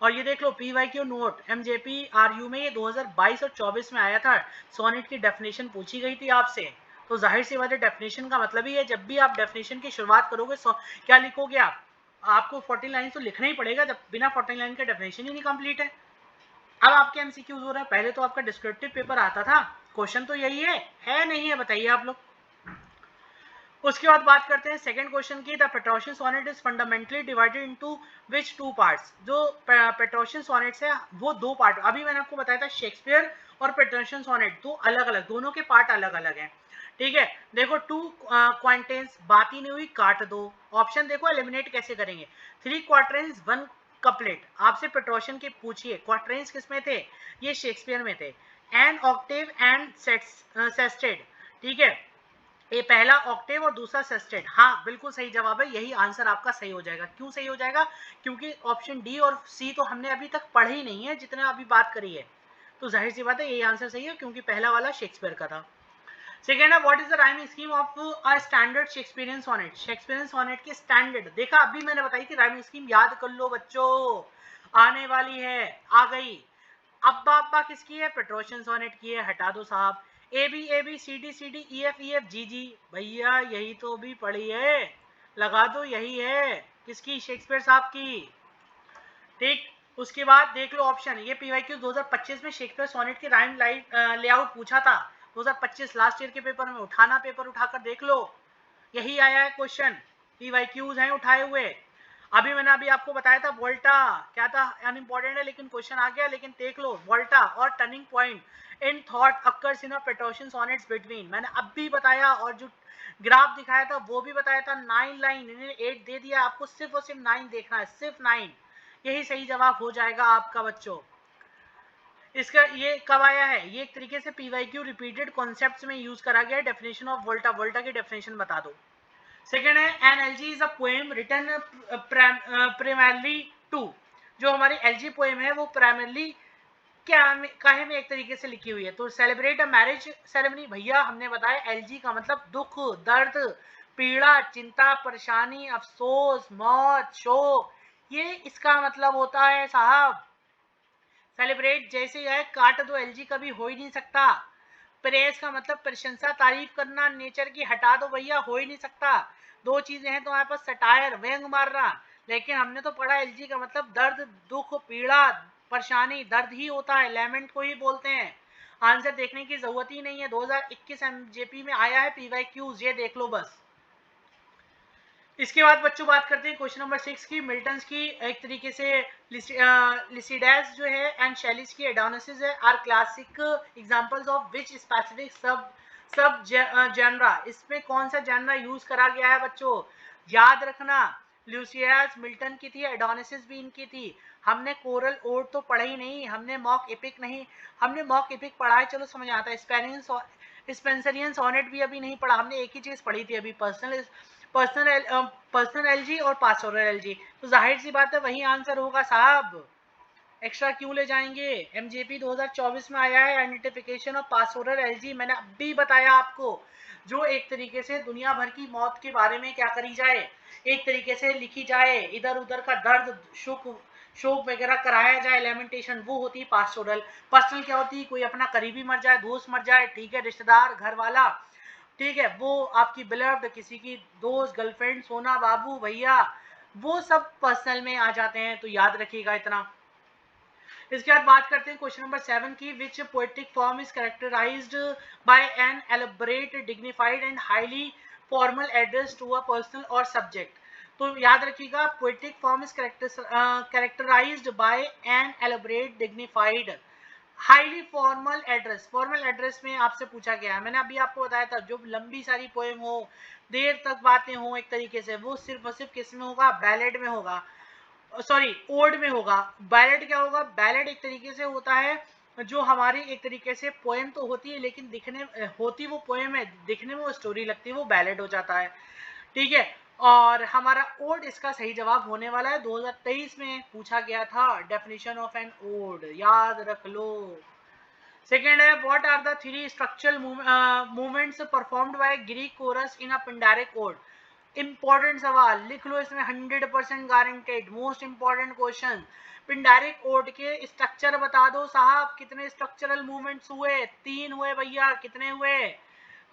[SPEAKER 1] और ये देख लो पीवाईक्यू नोट एमजेपी आरयू में ये 2022 और 24 में आया था, सोनेट की डेफिनेशन पूछी गई थी आपसे। तो जाहिर सी बात है, डेफिनेशन का मतलब ही है, जब भी आप डेफिनेशन की शुरुआत करोगे क्या लिखोगे आप, आपको 14 लाइन तो लिखना ही पड़ेगा, जब बिना 14 लाइन का डेफिनेशन ही नहीं कंप्लीट है। अब आपके एमसीक्यूज हो रहा है, पहले तो आपका डिस्क्रिप्टिव पेपर आता था, क्वेश्चन तो यही है नहीं है, बताइए आप लोग। उसके बाद बात करते हैं सेकंड क्वेश्चन की, the Petrarchan sonnet is fundamentally divided into which two parts. जो पेट्रोशियन सोनेट्स है वो दो पार्ट, अभी मैंने आपको बताया था शेक्सपियर और पेट्रोशियन सोनेट दो अलग अलग, दोनों के पार्ट अलग अलग हैं। ठीक है, देखो टू क्वांटेंस, बात ही नहीं हुई, काट दो। ऑप्शन देखो एलिमिनेट कैसे करेंगे, 3 क्वार्टरेंस 1 कपलेट। आपसे पेट्रोशियन के पूछिए क्वार्टरेंस किस में थे, ये शेक्सपियर में थे। एन ऑक्टेव एंड सेस्टेड, ठीक है, ये पहला ऑक्टेव और दूसरा सेस्टेड। हाँ बिल्कुल सही जवाब है, यही आंसर आपका सही हो जाएगा। क्यों सही हो जाएगा, क्योंकि ऑप्शन डी और सी तो हमने अभी तक पढ़े ही नहीं है, जितना अभी बात करी है, तो जाहिर सी बात है यही आंसर सही है, क्योंकि पहला वाला शेक्सपियर का था। सेकेंड है, what is the rhyming scheme of a standard Shakespearean sonnet. Shakespearean sonnet की स्टैंडर्ड, देखा अभी मैंने बताई थी, राइमिंग स्कीम याद कर लो बच्चों, आने वाली है, आ गई। अब्बा अब्बा किसकी है, पेट्रोशियन सोनेट की है, हटा दो साहब। A B C D E F G G, भैया यही तो भी पढ़ी है, लगा दो, यही है किसकी, शेक्सपियर साहब की। ठीक, उसके बाद देख लो ऑप्शन, ये पीवाईक्यू 2025 में शेक्सपियर सोनेट की राइम लेआउट पूछा था, 2025 लास्ट ईयर के पेपर में, उठाना पेपर उठाकर देख लो, यही आया है क्वेश्चन, पीवाईक्यूज हैं उठाए हुए। अभी मैंने अभी आपको बताया था वोल्टा क्या था, अनइंपॉर्टेंट है लेकिन क्वेश्चन आ गया, लेकिन देख लो वोल्टा और turning point in thought occurs in Petrarchan sonnets between, मैंने अब भी बताया, और जो ग्राफ दिखाया था वो भी बताया था। 9 लाइन, इन्हें 8 दे दिया, आपको सिर्फ और सिर्फ 9 देखना है, सिर्फ 9, यही सही जवाब हो जाएगा आपका बच्चों। इसका ये कब आया है, ये एक तरीके से पीवाईक्यू रिपीटेड कॉन्सेप्ट्स में यूज करा गया है। डेफिनेशन ऑफ वोल्टा, वोल्टा की डेफिनेशन बता दो। सेकेंड है, an elegy is a poem written primarily to, जो हमारी एल जी पोएम है वो प्राइमरली क्या काहे में एक तरीके से लिखी हुई है, तो सेलिब्रेट अ मैरिज सेरेमनी। भैया हमने बताया एल जी का मतलब दुख, दर्द, पीड़ा, चिंता, परेशानी, अफसोस, मौत, शोक, ये इसका मतलब होता है साहब। सेलिब्रेट जैसे है, काट दो, एल जी कभी हो ही नहीं सकता। प्रेस का मतलब प्रशंसा, तारीफ करना, नेचर की हटा दो भैया, हो ही नहीं सकता। दो चीजें हैं तुम्हारे पास, सटायर, व्यंग मारना, लेकिन हमने तो पढ़ा एलजी का मतलब दर्द, दुख, पीड़ा, परेशानी, दर्द ही होता है, लेमेंट को ही बोलते हैं। आंसर देखने की जरूरत ही नहीं है, 2021 एमजेपी में आया है पीवाईक्यूज, ये देख लो बस। इसके बाद बच्चों बात करते हैं क्वेश्चन नंबर 6 की, मिल्टन्स की एक तरीके से लिसिडेस जो है एंड शेलीज की एडोनिसिस है, are classic examples of which specific subgenre. इसमें कौन सा जेनरा यूज करा गया है बच्चों, याद रखना, ल्यूसियास मिल्टन की थी, एडोनिसिस भी इनकी थी। हमने कोरल ओड तो पढ़ा ही नहीं, हमने मॉक एपिक नहीं, हमने मॉक एपिक पढ़ा है, चलो समझ आता है, स्पेंसरियन सोनेट भी अभी नहीं पढ़ा, हमने एक ही चीज पढ़ी थी अभी, पर्सनल एलजी और पास्टोरल एलजी, तो जाहिर सी बात है वही आंसर होगा साहब, एक्स्ट्रा क्यों ले जाएंगे। एमजेपी 2024 में आया है, आइडेंटिफिकेशन ऑफ पास्टोरल एलजी, मैंने अभी बताया आपको, जो एक तरीके से दुनिया भर की मौत के बारे में क्या करी जाए, एक तरीके से लिखी जाए, इधर उधर का दर्द, शोक वगैरह कराया जाए, लेमेंटेशन, वो होती है पास्टोरल। पर्सनल क्या होती है, कोई अपना करीबी मर जाए, दोस्त मर जाए, ठीक है, रिश्तेदार, घर वाला, ठीक है, वो आपकी बिलव्ड, किसी की दोस्त, गर्लफ्रेंड, सोना बाबू, भैया, वो सब पर्सनल में आ जाते हैं, तो याद रखिएगा इतना। इसके बाद बात करते हैं क्वेश्चन नंबर 7 की, which poetic form is characterized by an elaborate dignified and highly formal address to a person और सब्जेक्ट। तो याद रखिएगा, poetic form is characterized by an elaborate dignified highly formal address. Formal address में आपसे पूछा गया है, मैंने अभी आपको बताया था, जो लंबी सारी पोएम हो, देर तक बातें हो एक तरीके से, वो सिर्फ और सिर्फ किस में होगा, बैलेड में होगा, सॉरी ओड में होगा। बैलेड क्या होगा, बैलेड एक तरीके से होता है जो हमारी एक तरीके से पोएम तो होती है, लेकिन दिखने होती वो पोएम है, दिखने में वो स्टोरी लगती है, वो बैलेड हो जाता है, ठीक है। और हमारा ओड इसका सही जवाब होने वाला है, 2023 में पूछा गया था डेफिनेशन ऑफ एन ओड, याद रख लो। सेकेंड है, what are the three structural movements performed by Greek chorus in a Pindaric ode. Important सवाल लिख लो इसमें, 100% guaranteed, most important question. Pindaric ode के स्ट्रक्चर बता दो साहब, कितने स्ट्रक्चरल मूवमेंट्स हुए, 3 हुए भैया, कितने हुए,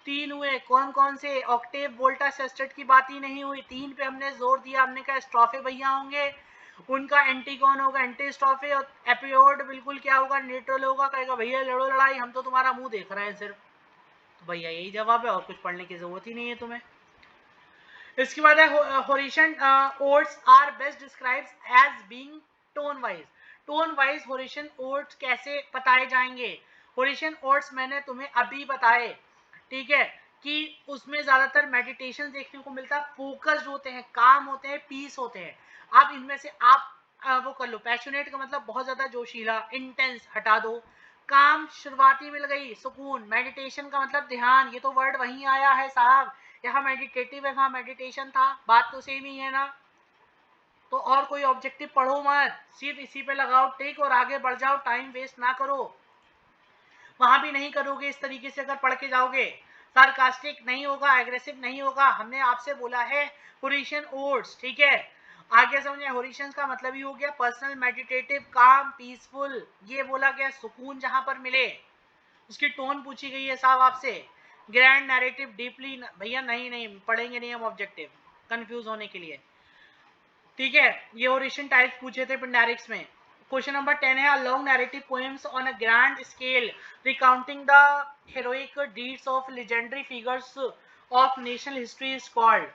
[SPEAKER 1] 3 हुए। कौन कौन से, ऑक्टेव, वोल्टा, सेस्टेट की बात ही नहीं हुई, 3 पे हमने जोर दिया, हमने कहा स्ट्रोफे भैया होंगे, उनका एंटी कौन होगा, एंटी स्ट्रोफे, और एपियोड बिल्कुल क्या होगा, न्यूट्रल होगा, कहेगा भैया लड़ो लड़ाई, हम तो तुम्हारा मुंह देख रहे हैं सिर्फ। तो भैया यही जवाब है, और कुछ पढ़ने की जरूरत ही नहीं है तुम्हें। इसके बाद है Horatian odes are best describes as being tone wise. Tone wise Horatian odes कैसे बताए जाएंगे। होरेशियन ओड्स मैंने तुम्हें अभी बताए, ठीक है, कि उसमें ज्यादातर मेडिटेशन देखने को मिलता है, फोकस्ड होते हैं, काम होते हैं, पीस होते हैं। अब इनमें से आप वो कर लो, पैशनेट का मतलब बहुत ज्यादा जोशीला, इंटेंस हटा दो, काम शुरुआती मिल गई, सुकून, मेडिटेशन का मतलब ध्यान, ये तो वर्ड वहीं आया है साहब, यहाँ मेडिटेटिव है, वहां मेडिटेशन था, बात तो सेम ही है ना। तो और कोई ऑब्जेक्टिव पढ़ो मत, सिर्फ इसी पे लगाओ टिक और आगे बढ़ जाओ, टाइम वेस्ट ना करो। वहां भी नहीं करोगे इस तरीके से अगर पढ़ के जाओगे, सार्कास्टिक नहीं होगा, एग्रेसिव नहीं होगा। हमने आपसे बोला है होरेशियन ओड्स, ठीक है, आगे समझे। होरेशियन का मतलब ही हो गया पर्सनल, मेडिटेटिव, काम, पीसफुल, ये बोला गया, सुकून जहां पर मिले। उसकी टोन पूछी गई है साहब आपसे, ग्रैंड, नैरेटिव, डीपली, भैया नहीं नहीं पढ़ेंगे नहीं हम ऑब्जेक्टिव, कंफ्यूज होने के लिए, ठीक है। ये ओरेशन टाइप्स पूछे थे पिंडारिक्स में। क्वेश्चन नंबर 10 है, long narrative poems on a grand scale recounting the heroic deeds of legendary figures of national history is called.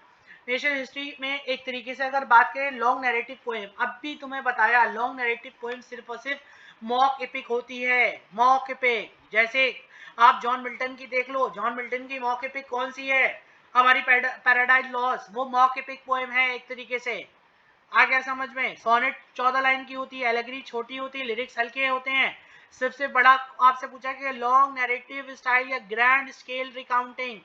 [SPEAKER 1] National history में एक तरीके से अगर बात करें लॉन्ग नैरेटिव पोएम, अब भी तुम्हें बताया लॉन्ग नैरेटिव पोएम सिर्फ और सिर्फ मॉक एपिक होती है, मॉक एपिक। जैसे आप जॉन मिल्टन की देख लो, जॉन मिल्टन की मॉक एपिक कौन सी है, हमारी पैराडाइज लॉस्ट, वो मॉक एपिक पोएम है एक तरीके से। आ गया समझ में। सोनेट 14 लाइन की होती है, एलेगरी छोटी होती है, लिरिक्स हल्के होते हैं। सबसे बड़ा आपसे पूछा कि लॉन्ग नैरेटिव स्टाइल या ग्रैंड स्केल रिकाउंटिंग,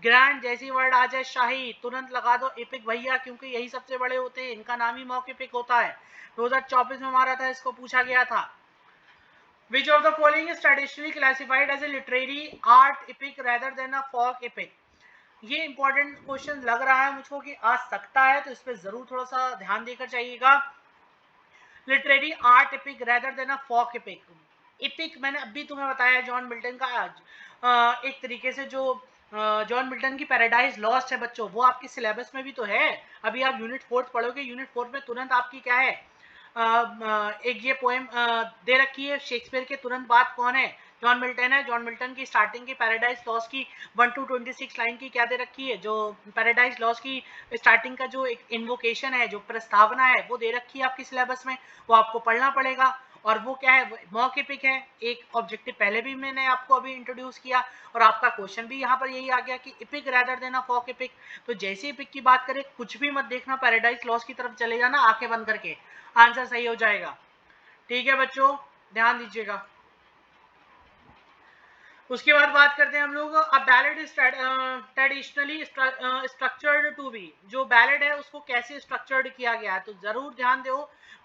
[SPEAKER 1] ग्रैंड जैसी वर्ड आ जाए शाही, तुरंत लगा दो एपिक भैया, क्योंकि यही सबसे बड़े होते हैं, इनका नाम ही मॉक एपिक होता है। 2024 में हमारा था, इसको पूछा गया था। Which of the following is traditionally classified as a literary art epic rather than a folk epic? ये इंपॉर्टेंट क्वेश्चन लग रहा है मुझको कि आ सकता है, तो इस पर जरूर थोड़ा सा ध्यान देकर चाहिएगा। Literary art epic rather than a folk epic. Epic मैंने अभी तुम्हें बताया जॉन मिल्टन का, आज एक तरीके से जो जॉन मिल्टन की पैराडाइज लॉस्ट है बच्चों, वो आपके सिलेबस में भी तो है। अभी आप यूनिट 4 पढ़ोगे, यूनिट 4 में तुरंत आपकी क्या है, एक ये पोएम दे रखी है, शेक्सपियर के तुरंत बाद कौन है, जॉन मिल्टन है। जॉन मिल्टन की स्टार्टिंग की पैराडाइज लॉस्ट की 1 to 26 लाइन की क्या दे रखी है, जो पैराडाइज लॉस्ट की स्टार्टिंग का जो एक इन्वोकेशन है, जो प्रस्तावना है, वो दे रखी है आपकी सिलेबस में, वो आपको पढ़ना पड़ेगा। और वो क्या है, मॉक एपिक है। एक ऑब्जेक्टिव पहले भी मैंने आपको अभी इंट्रोड्यूस किया, और आपका क्वेश्चन भी यहाँ पर यही आ गया कि epic rather than a folk epic. तो जैसे एपिक की बात करें, कुछ भी मत देखना, पैराडाइज लॉस्ट की तरफ चले जाना आंखें बंद करके, आंसर सही हो जाएगा, ठीक है बच्चों, ध्यान दीजिएगा। उसके बाद बात करते हैं हम लोग, अब ballad is traditionally structured to be. जो बैलेड है उसको कैसे स्ट्रक्चर्ड किया गया है, तो जरूर ध्यान दो।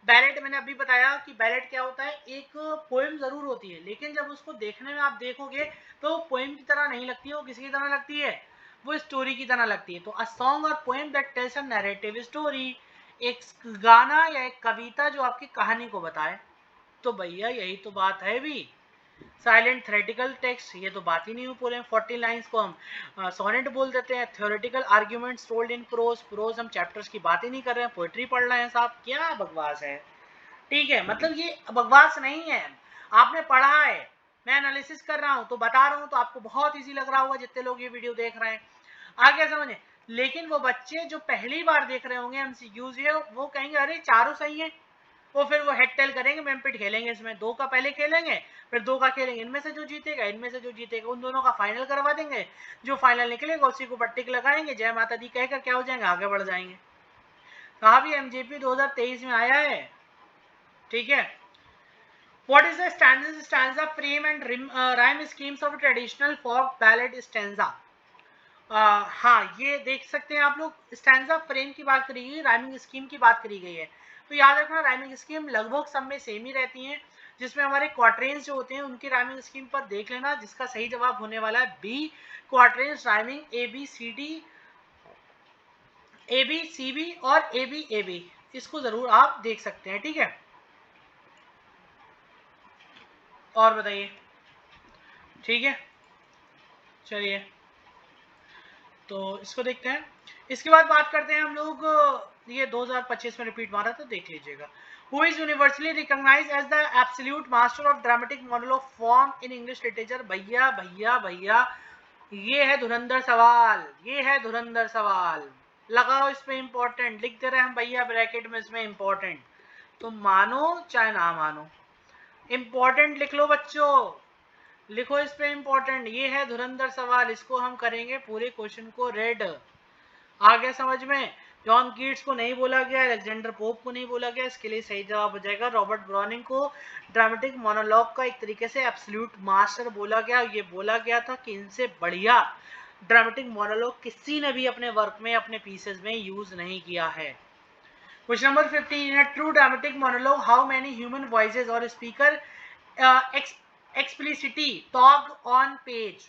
[SPEAKER 1] बैलेड मैंने अभी बताया कि बैलेड क्या होता है, एक पोएम जरूर होती है, लेकिन जब उसको देखने में आप देखोगे तो पोएम की तरह नहीं लगती है, वो किसकी तरह लगती है, वो स्टोरी की तरह लगती है। तो अ सॉन्ग और poem that tells a narrative story, एक गाना या एक कविता जो आपकी कहानी को बताए। तो भैया यही तो बात है भी, साइलेंट थ्योरेटिकल टेक्स्ट, ये तो बात ही नहीं हो पूरे 40 लाइंस को हम सोनेट बोल देते हैं। Theoretical arguments told in prose, prose हम चैप्टर्स की बात ही नहीं कर रहे हैं, पोएट्री पढ़ रहे हैं साहब, क्या बकवास है, ठीक है, मतलब ये बकवास नहीं है, आपने पढ़ा है, मैं एनालिसिस कर रहा हूं तो बता रहा हूं, तो आपको बहुत इजी लग रहा होगा जितने लोग ये वीडियो देख रहे हैं, आगे समझे। लेकिन वो बच्चे जो पहली बार देख रहे होंगे एमसीक्यूज ये, वो कहेंगे अरे चारों सही है, वो फिर वो हेड टेल करेंगे, मैमपिट खेलेंगे, इसमें 2 का पहले खेलेंगे, फिर 2 का खेलेंगे, इनमें से जो जीतेगा, इनमें से जो जीतेगा उन दोनों का फाइनल करवा देंगे, जो फाइनल निकलेगा उसी को टिक लगाएंगे, जय माता दी कहकर क्या हो जाएंगे, आगे बढ़ जाएंगे। कहा भी एमजेपी 2023 में आया है, ठीक है। What is the stanza frame and rhyme schemes of traditional folk ballad stanza? हाँ, ये देख सकते हैं आप लोग, स्टैंजा फ्रेम की बात करी गई, राइमिंग स्कीम की बात करी गई है। तो याद रखना राइमिंग स्कीम लगभग सब में सेम ही रहती हैं, जिसमें हमारे क्वार्टरेंस जो होते हैं उनकी राइमिंग स्कीम पर देख लेना, जिसका सही जवाब होने वाला है B, quatrains rhyming A B C D, A B C B और ए बी, इसको जरूर आप देख सकते हैं, ठीक है। और बताइए, ठीक है, चलिए तो इसको देखते हैं। इसके बाद बात करते हैं हम लोग, ये 2025 में रिपीट मारा था, देख लीजिएगा। Who is universally recognized as the absolute master of dramatic monologue form in English literature? भैया भैया भैया, ये है धुरंधर सवाल, ये है धुरंधर सवाल, लगाओ इसमें इंपॉर्टेंट, लिखते रहे हम भैया ब्रैकेट में इसमें इंपॉर्टेंट, तो मानो चाहे ना मानो, इंपॉर्टेंट लिख लो बच्चों, लिखो इस पे इंपॉर्टेंट, ये है धुरंधर सवाल, इसको हम करेंगे पूरे क्वेश्चन को रेड। आ गया समझ में? जॉन कीट्स को नहीं बोला गया, अलेक्जेंडर पोप को नहीं बोला गया, इसके लिए सही जवाब हो जाएगा रॉबर्ट ब्राउनिंग को ड्रामेटिक मोनोलॉग का एक तरीके से एब्सोल्यूट मास्टर बोला गया। ये बोला गया था कि इनसे बढ़िया ड्रामेटिक मोनोलॉग किसी ने भी अपने वर्क में, अपने पीसेस में यूज नहीं किया है। Question number 15, in a true dramatic monologue how many human voices और speaker explicitly talk on page,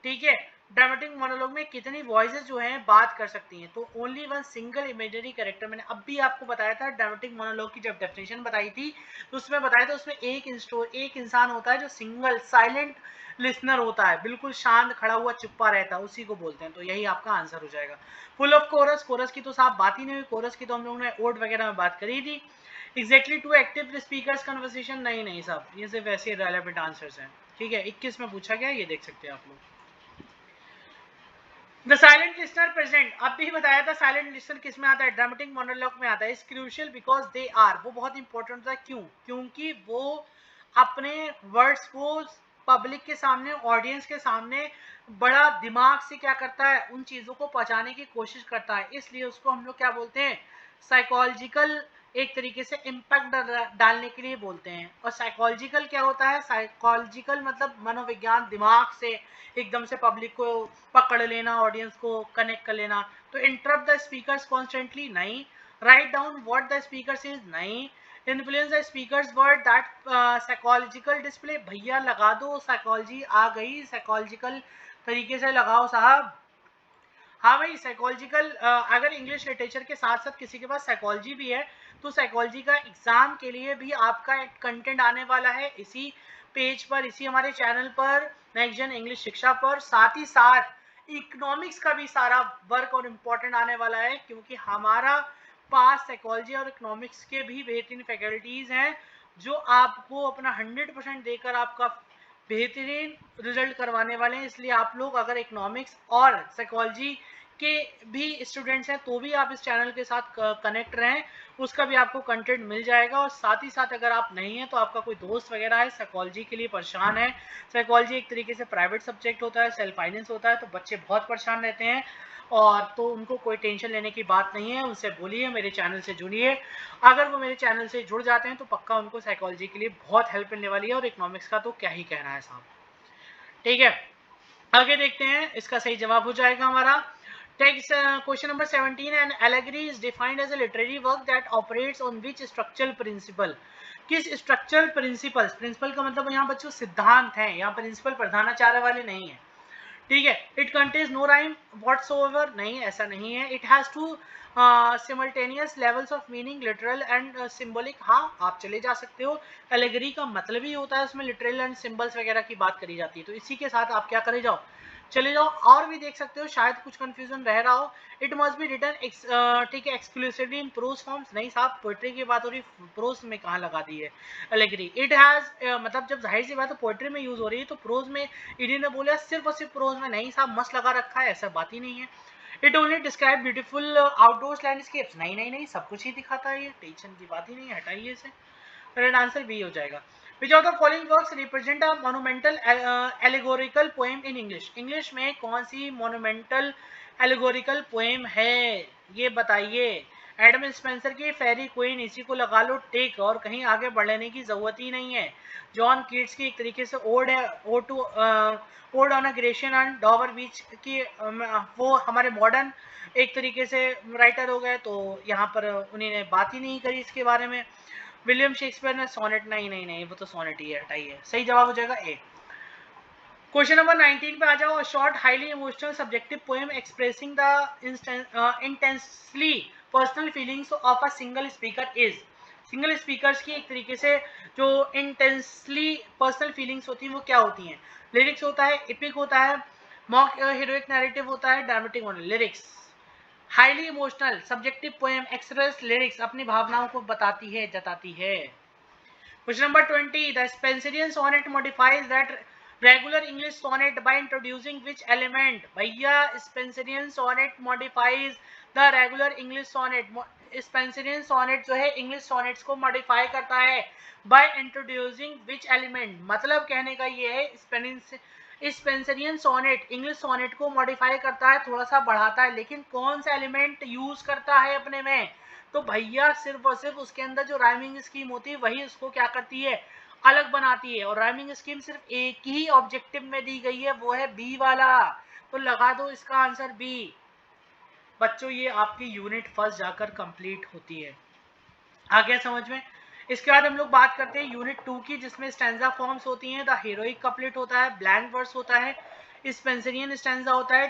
[SPEAKER 1] ठीक है, ड्रामेटिक मोनोलॉग में कितनी वॉइसेस जो हैं बात कर सकती हैं, तो only one single imaginary character. मैंने अब भी आपको बताया था ड्रामेटिक मोनोलॉग की जब डेफिनेशन बताई थी तो उसमें बताया था, उसमें एक इंसान होता है जो सिंगल साइलेंट लिसनर होता है, बिल्कुल शांत खड़ा हुआ चुप्पा रहता है, उसी को बोलते हैं, तो यही आपका आंसर हो जाएगा। फुल ऑफ कोरस, कोरस की तो साफ बात ही नहीं हुई, कोरस की तो हम लोगों ने ओड वगैरह में बात करी थी। Exactly two active speakers conversation, नहीं सब ये सिर्फ ऐसे रेलेवेंट आंसर्स हैं, ठीक है। 21 में पूछा गया, ये देख सकते हैं आप लोग। द साइलेंट लिसनर प्रेजेंट, अब भी बताया था साइलेंट लिसनर किस में आता है, ड्रामेटिक मोनोलॉग में आता है। Is crucial because they are, वो बहुत इंपॉर्टेंट होता है, क्यों? क्योंकि वो अपने वर्ड्स को पब्लिक के सामने, ऑडियंस के सामने बड़ा दिमाग से क्या करता है, उन चीजों को पहुंचाने की कोशिश करता है, इसलिए उसको हम लोग क्या बोलते हैं, साइकोलॉजिकल एक तरीके से इम्पैक्ट डालने के लिए बोलते हैं। और साइकोलॉजिकल क्या होता है, साइकोलॉजिकल मतलब मनोविज्ञान, दिमाग से एकदम से पब्लिक को पकड़ लेना, ऑडियंस को कनेक्ट कर लेना। तो इंटरप्ट द स्पीकर्स कॉन्स्टेंटली, नहीं। Write down what the speaker says, नहीं। Influence the speakers word, that psychological display, भैया लगा दो, साइकोलॉजी आ गई, साइकोलॉजिकल तरीके से लगाओ साहब। हाँ भाई, साइकोलॉजिकल, अगर इंग्लिश लिटरेचर के साथ साथ किसी के पास साइकोलॉजी भी है तो साइकोलॉजी का एग्जाम के लिए भी आपका एक कंटेंट आने वाला है इसी पेज पर, इसी हमारे चैनल पर, नेक्स्ट जन इंग्लिश शिक्षा पर। साथ ही साथ इकोनॉमिक्स का भी सारा वर्क और इम्पोर्टेंट आने वाला है, क्योंकि हमारा पास साइकोलॉजी और इकोनॉमिक्स के भी बेहतरीन फैकल्टीज हैं जो आपको अपना 100% देकर आपका बेहतरीन रिजल्ट करवाने वाले हैं। इसलिए आप लोग अगर इकोनॉमिक्स और साइकोलॉजी के भी स्टूडेंट्स हैं तो भी आप इस चैनल के साथ कनेक्ट रहें, उसका भी आपको कंटेंट मिल जाएगा। और साथ ही साथ अगर आप नहीं हैं तो आपका कोई दोस्त वगैरह है साइकोलॉजी के लिए परेशान है, साइकोलॉजी एक तरीके से प्राइवेट सब्जेक्ट होता है, सेल्फ फाइनेंस होता है, तो बच्चे बहुत परेशान रहते हैं, और तो उनको कोई टेंशन लेने की बात नहीं है, उनसे बोलिए मेरे चैनल से जुड़िए। अगर वो मेरे चैनल से जुड़ जाते हैं तो पक्का उनको साइकोलॉजी के लिए बहुत हेल्प मिलने वाली है, और इकोनॉमिक्स का तो क्या ही कहना है साहब, ठीक है। आगे देखते हैं, इसका सही जवाब हो जाएगा हमारा text. Question number 17, an allegory is defined as a literary work that operates on which structural principle, किस स्ट्रक्चरल प्रिंसिपल्स, प्रिंसिपल का मतलब यहाँ बच्चों सिद्धांत है, यहाँ प्रिंसिपल प्रधानाचार्य वाले नहीं है, ठीक है। It contains no rhyme whatsoever, नहीं ऐसा नहीं है। It has two simultaneous levels of meaning, literal and symbolic, हाँ आप चले जा सकते हो, एलेगरी का मतलब ही होता है उसमें लिटरल एंड सिंबल्स वगैरह की बात करी जाती है, तो इसी के साथ आप क्या करे जाओ, चले जाओ और भी देख सकते हो, शायद कुछ कंफ्यूजन रह रहा हो। इट मस्ट बी रिटन, ठीक है, एक्सक्लूसिवली इन प्रोज फॉर्म्स। नहीं साहब, पोएट्री की बात हो रही, प्रोज में कहाँ लगा दी है एलेगरी। इट हैज मतलब जब जाहिर सी बात है पोएट्री में यूज हो रही है तो प्रोज में इन्होंने बोला सिर्फ और सिर्फ प्रोज में। नहीं साहब, मस्त लगा रखा है, ऐसा बात ही नहीं है। It only describe beautiful outdoors landscapes. नहीं नहीं नहीं, सब कुछ ही दिखाता है, ये टेंशन की बात ही नहीं है, हटाइए इसे। करेक्ट आंसर बी हो जाएगा। Which of the following works represent a monumental allegorical poem in English? English में कौन सी monumental allegorical poem है, ये बताइए। एडम स्पेंसर की फेरी क्वीन, इसी को लगा लो टिक, और कहीं आगे बढ़ने की जरूरत ही नहीं है। जॉन कीट्स की एक तरीके से ओड है, ode on a Grecian and Dover beach की, वो हमारे मॉडर्न एक तरीके से राइटर हो गए, तो यहाँ पर उन्होंने बात ही नहीं करी इसके बारे में। विलियम शेक्सपियर ने सोनेट, नहीं नहीं नहीं, वो तो सोनेट ही है, हटाइए। सही जवाब हो जाएगा ए। क्वेश्चन नंबर 19 पे आ जाओ। Short highly emotional subjective poem expressing the intensely personal feelings of a single speaker is. Single speakers की एक तरीके से जो इंटेंसली पर्सनल फीलिंग्स होती हैं वो क्या होती हैं? लिरिक्स होता है, एपिक होता है, मॉक हीरोइक नैरेटिव होता है, ड्रामेटिक होता है। Lyrics. Highly emotional subjective poem express lyrics, अपनी भावनाओं को बताती है, जताती है। Question number 20, the Spenserian sonnet modifies that regular English sonnet by introducing which element? भैया Spenserian sonnet modifies the regular English sonnet. Spenserian sonnet जो है इंग्लिश सोनेट्स को मॉडिफाई करता है बाय इंट्रोड्यूसिंग विच एलिमेंट। मतलब कहने का ये है स्पेंसरियन सोनेट इंग्लिश सोनेट को मॉडिफाई करता है, थोड़ा सा बढ़ाता है, लेकिन कौन सा एलिमेंट यूज करता है अपने में? तो भैया सिर्फ और सिर्फ उसके अंदर जो राइमिंग स्कीम होती है वही उसको क्या करती है, अलग बनाती है। और राइमिंग स्कीम सिर्फ एक ही ऑब्जेक्टिव में दी गई है, वो है बी वाला। तो लगा दो इसका आंसर बी। बच्चों ये आपकी यूनिट फर्स्ट जाकर कंप्लीट होती है। आ गया समझ में? इसके बाद हम लोग बात करते हैं यूनिट 2 की, जिसमें स्टैंजा फॉर्म्स होती हैं। द हीरोइक कपलेट होता है, ब्लैंक वर्स होता है, स्पेंसरियन स्टैंजा होता है,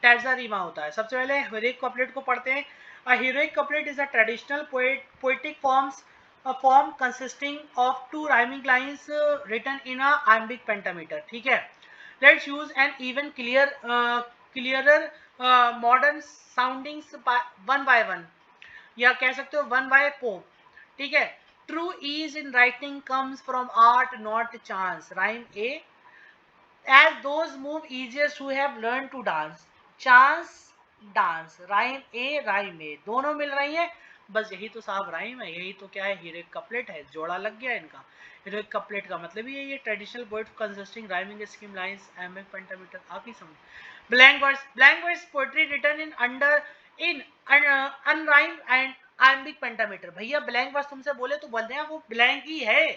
[SPEAKER 1] टैर्जा रीमा होता है। सबसे पहले हीरोइक कपलेट को पढ़ते हैं। A heroic couplet is a traditional poetic form consisting of two rhyming lines written in a iambic pentameter. ठीक है, let's use an even clearer modern soundings one by one, या कह सकते हो वन बाय पोप। ठीक है, true ease in writing comes from art not chance. Rhyme A, as those move easiest who have learned to dance, chance dance. Rhyme A rhyme A दोनों मिल रही हैं, बस यही तो साहब राइम है, यही तो क्या है, हीरोइक कपलेट है, जोड़ा लग गया इनका। हीरोइक कपलेट का मतलब ये traditional poet consisting rhyming scheme lines iambic pentameter. आप ही समझ। Blank verse poetry written in under in unrhymed and iambic pentameter. भैया ब्लैंक वर्स तुमसे बोले तो बोलते हैं वो ब्लैंक ही है।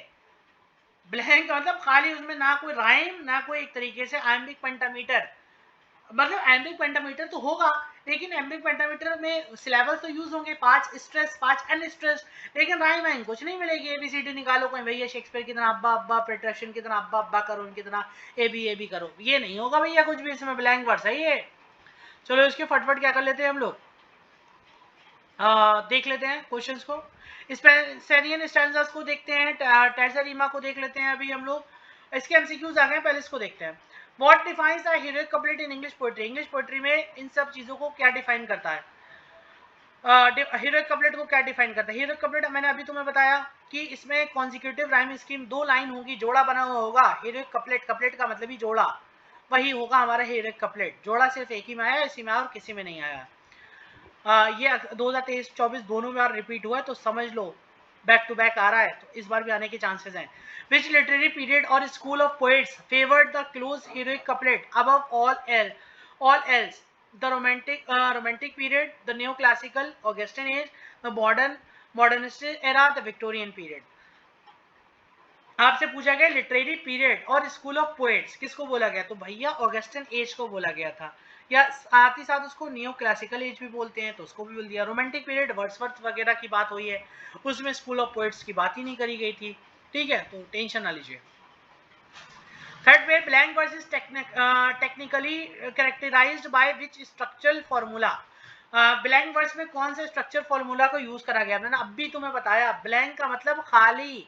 [SPEAKER 1] ब्लैंक मतलब खाली, उसमें ना कोई राइम ना कोई एक तरीके से आइम्बिक पेंटामीटर। मतलब एम्बिक पेंटामीटर तो होगा, लेकिन एम्बिक पेंटामीटर में सिलेबस तो यूज होंगे, 5 स्ट्रेस 5 अनस्ट्रेस, लेकिन राइम वाइम कुछ नहीं मिलेगी। एबीसीडी निकालो कोई भैया शेक्सपियर की तरह अब्बा अब्बा, प्रिट्रैक्शन की तरह अब्बा अब्बा करो, उनकी तरह ए बी करो, ये नहीं होगा भैया कुछ भी इसमें। ब्लैंक वर्स है ये। चलो इसके फटफट क्या कर लेते हैं हम लोग, देख लेते हैं क्वेश्चंस को। स्पेंसरियन स्टैंजास को देखते हैं, टैर्जा रीमा को देख लेते हैं अभी हम लोग। इसके एमसीक्यूज आ गए, पहले इसको देखते हैं। What defines the heroic couplet in English poetry? English poetry में इन सब चीजों को क्या डिफाइन करता है? हीरोइक कपलेट को क्या डिफाइन करता है? हीरोइक कपलेट मैंने अभी तुम्हें बताया कि इसमें कॉन्जिक्यूटिव राइम स्कीम, 2 लाइन होगी, जोड़ा बना हुआ होगा। हीरोइक कपलेट, कपलेट का मतलब ही जोड़ा, वही होगा हमारा हीरोइक कपलेट। जोड़ा सिर्फ एक ही में आया, इसी में और किसी में नहीं आया। ये 2023-24 दोनों में रिपीट हुआ है, तो समझ लो बैक टू बैक आ रहा है, तो इस बार भी आने के चांसेस हैं। विच लिटरेरी पीरियड और school of poets favoured the close heroic couplet above all else? The romantic period, the new classical Augustan age, the modernistic era, the Victorian period. आपसे पूछा गया लिटरेरी पीरियड और school of poets किसको बोला गया, तो भैया ऑगस्टिन एज को बोला गया था, या साथ ही साथ उसको नियो क्लासिकल एज भी बोलते हैं, तो उसको भी बोल दिया। रोमांटिक पीरियड वर्ड्सवर्थ वगैरह की बात हुई है, उसमें स्कूल ऑफ पोएट्स की बात ही नहीं करी गई थी। ठीक है, तो टेंशन ना लीजिए। थर्ड पे, blank verse is technically characterised by which structural formula? Blank verse में कौन से स्ट्रक्चर फॉर्मूला को यूज करा गया? मैंने अभी तुम्हें बताया, ब्लैंक का मतलब खाली,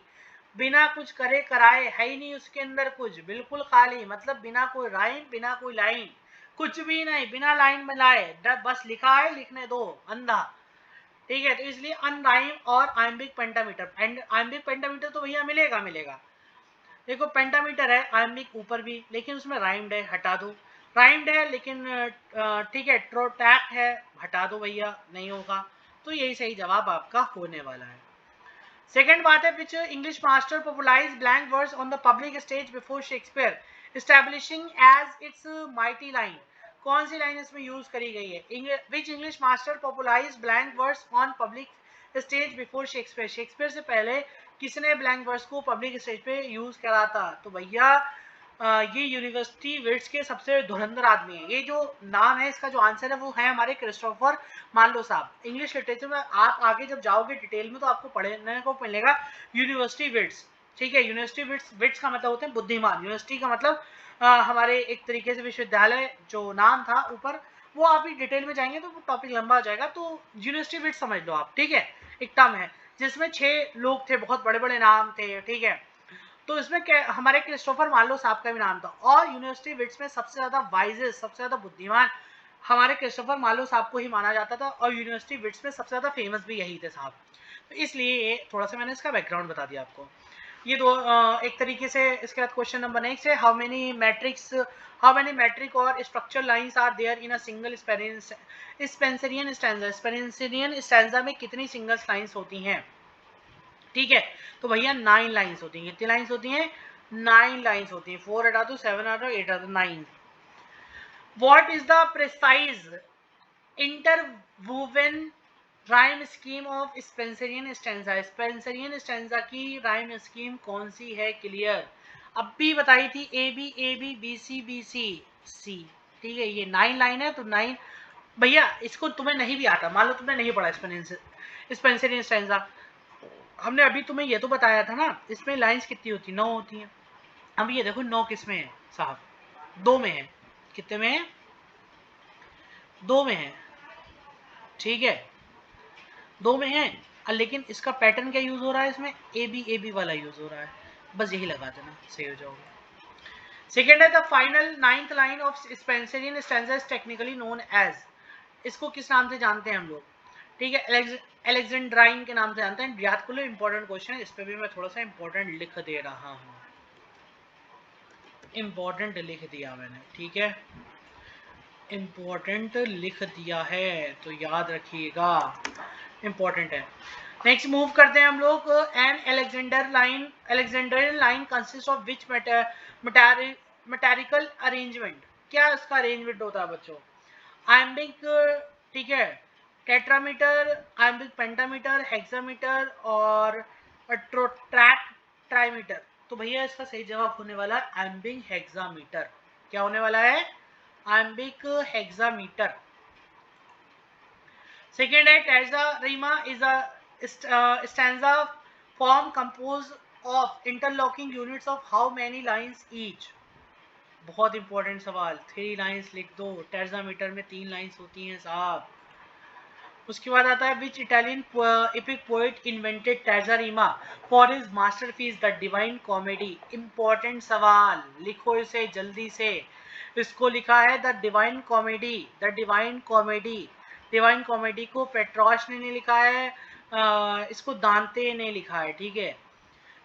[SPEAKER 1] बिना कुछ करे कराए, है ही नहीं उसके अंदर कुछ, बिल्कुल खाली, मतलब बिना कोई राइम, बिना कोई लाइन, कुछ भी नहीं, बिना लाइन बनाए, बस लिखा है, लिखने दो अंधा, ठीक है। तो इसलिए अनराइम और iambic pentameter, and iambic pentameter तो भैया मिलेगा मिलेगा। देखो पेंटामीटर है आइम्बिक ऊपर भी, लेकिन उसमें राइम्ड है, हटा दो। राइम्ड है लेकिन ठीक है, ट्रोटैक्ट है, हटा दो भैया, नहीं होगा। तो यही सही जवाब आपका होने वाला है। सेकेंड बात है, which English master popularise blank words on the public stage before Shakespeare establishing as its mighty line. कौन सी लाइन इसमें यूज करी गई है? Which English master popularise blank words on public stage before Shakespeare, Shakespeare से पहले किसने blank words को पब्लिक स्टेज पे यूज करा था? तो भैया ये यूनिवर्सिटी विट्स के सबसे धुरंधर आदमी है। ये जो नाम है, इसका जो आंसर है वो है हमारे क्रिस्टोफर मार्लो साहब। इंग्लिश लिटरेचर में आप आगे जब जाओगे डिटेल में तो आपको पढ़ने को मिलेगा यूनिवर्सिटी विट्स, ठीक है। यूनिवर्सिटी विट्स, विट्स का मतलब होते हैं बुद्धिमान, यूनिवर्सिटी का मतलब हमारे एक तरीके से विश्वविद्यालय जो नाम था ऊपर, वो आप भी डिटेल में जाएंगे तो टॉपिक लंबा हो जाएगा। तो यूनिवर्सिटी विट्स समझ लो आप, ठीक है। एक टर्म है जिसमें 6 लोग थे, बहुत बड़े बड़े नाम थे, ठीक है। तो इसमें हमारे क्रिस्टोफर मार्लो साहब का भी नाम था, और यूनिवर्सिटी विट्स में सबसे ज्यादा वाइजेस्ट, सबसे ज्यादा बुद्धिमान हमारे क्रिस्टोफर मार्लो साहब को ही माना जाता था, और यूनिवर्सिटी विट्स में सबसे ज्यादा फेमस भी यही थे साहब। तो इसलिए थोड़ा सा मैंने इसका बैकग्राउंड बता दिया आपको। ये दो एक तरीके से। इसके बाद क्वेश्चन नंबर नेक्स्ट है, हाउ मेनी मैट्रिक और structure lines are there in a single Spenserian stanza. Spenserian stanza में कितनी सिंगल लाइंस होती हैं? ठीक है, तो भैया 9 लाइंस होती हैं। कितनी लाइंस होती हैं? 9 लाइंस होती हैं। 4 हटा दो, 7 हटा दो, 8 हटा दो, 9। What is the precise interwoven rhyme scheme of Spenserian stanza? Spenserian stanza की राइम स्कीम कौन सी है? क्लियर, अब भी बताई थी, ए बी बी सी सी, ठीक है। ये 9 लाइन है, तो 9 भैया, इसको तुम्हें नहीं भी आता, मान लो तुमने नहीं पढ़ा स्पेंसरियन स्टैंजा, हमने अभी तुम्हें ये तो बताया था ना, इसमें लाइंस कितनी होती है? 9 होती हैं। अब ये देखो 9 किस में है साहब? 2 में है। कितने में है? 2 में है, ठीक है, 2 में है। लेकिन इसका पैटर्न क्या यूज हो रहा है? इसमें ए बी वाला यूज हो रहा है, बस यही लगा देना, सही हो जाओगे। सेकेंड है, the final 9th line of Spenserian stanza is technically known as. इसको किस नाम से जानते हैं हम लोग? ठीक है, एलेक्जेंड्राइन के नाम से जानते हैं। याद कर लो, इंपॉर्टेंट क्वेश्चन है, इस पे भी मैं थोड़ा सा इंपॉर्टेंट लिख दे रहा हूँ। इंपॉर्टेंट लिख दिया मैंने, ठीक है, इंपॉर्टेंट लिख दिया है, तो याद रखिएगा, इंपॉर्टेंट है। नेक्स्ट मूव करते हैं हम लोग। An Alexandrian line consist of which metrical arrangement? क्या इसका अरेंजमेंट होता है बच्चों? आइम्बिक, ठीक है, टेट्रामीटर, आइम्बिक पेंटामीटर, हेक्सामीटर और ट्राइमीटर। तो भैया इसका सही जवाब होने वाला है आइम्बिक हेक्सामीटर। क्या होने वाला है? Iambic hexameter. सेकेंड है, terza rima is a stanza form compose of interlocking units of how many lines each? बहुत इंपॉर्टेंट सवाल, 3 लाइंस लिख दो। टेर्जामीटर में 3 लाइंस होती हैं साहब। उसके बाद आता है, which Italian epic poet invented terza rima for his masterpiece the Divine Comedy? Important सवाल, लिखो इसे जल्दी से। इसको लिखा है the Divine Comedy, the Divine Comedy. Divine Comedy को पेट्रोश ने नहीं लिखा है, इसको दांते ने लिखा है, ठीक है।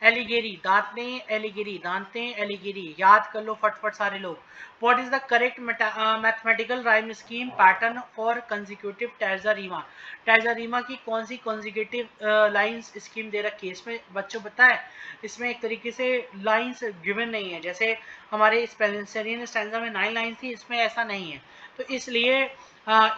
[SPEAKER 1] एलिगेरी, दांते, एलिगेरी, दांते, एलिगेरी, याद कर लो फटफट सारे लोग। What is the correct mathematical rhyme scheme pattern for consecutive terza rima? Terza rima की कौन सी कंसेक्यूटिव लाइंस स्कीम दे रखी है? इसमें बच्चों पता है, इसमें एक तरीके से लाइंस गिवन नहीं है, जैसे हमारे स्पेंसरियन स्टैंजा में 9 लाइंस थी, इसमें ऐसा नहीं है। तो इसलिए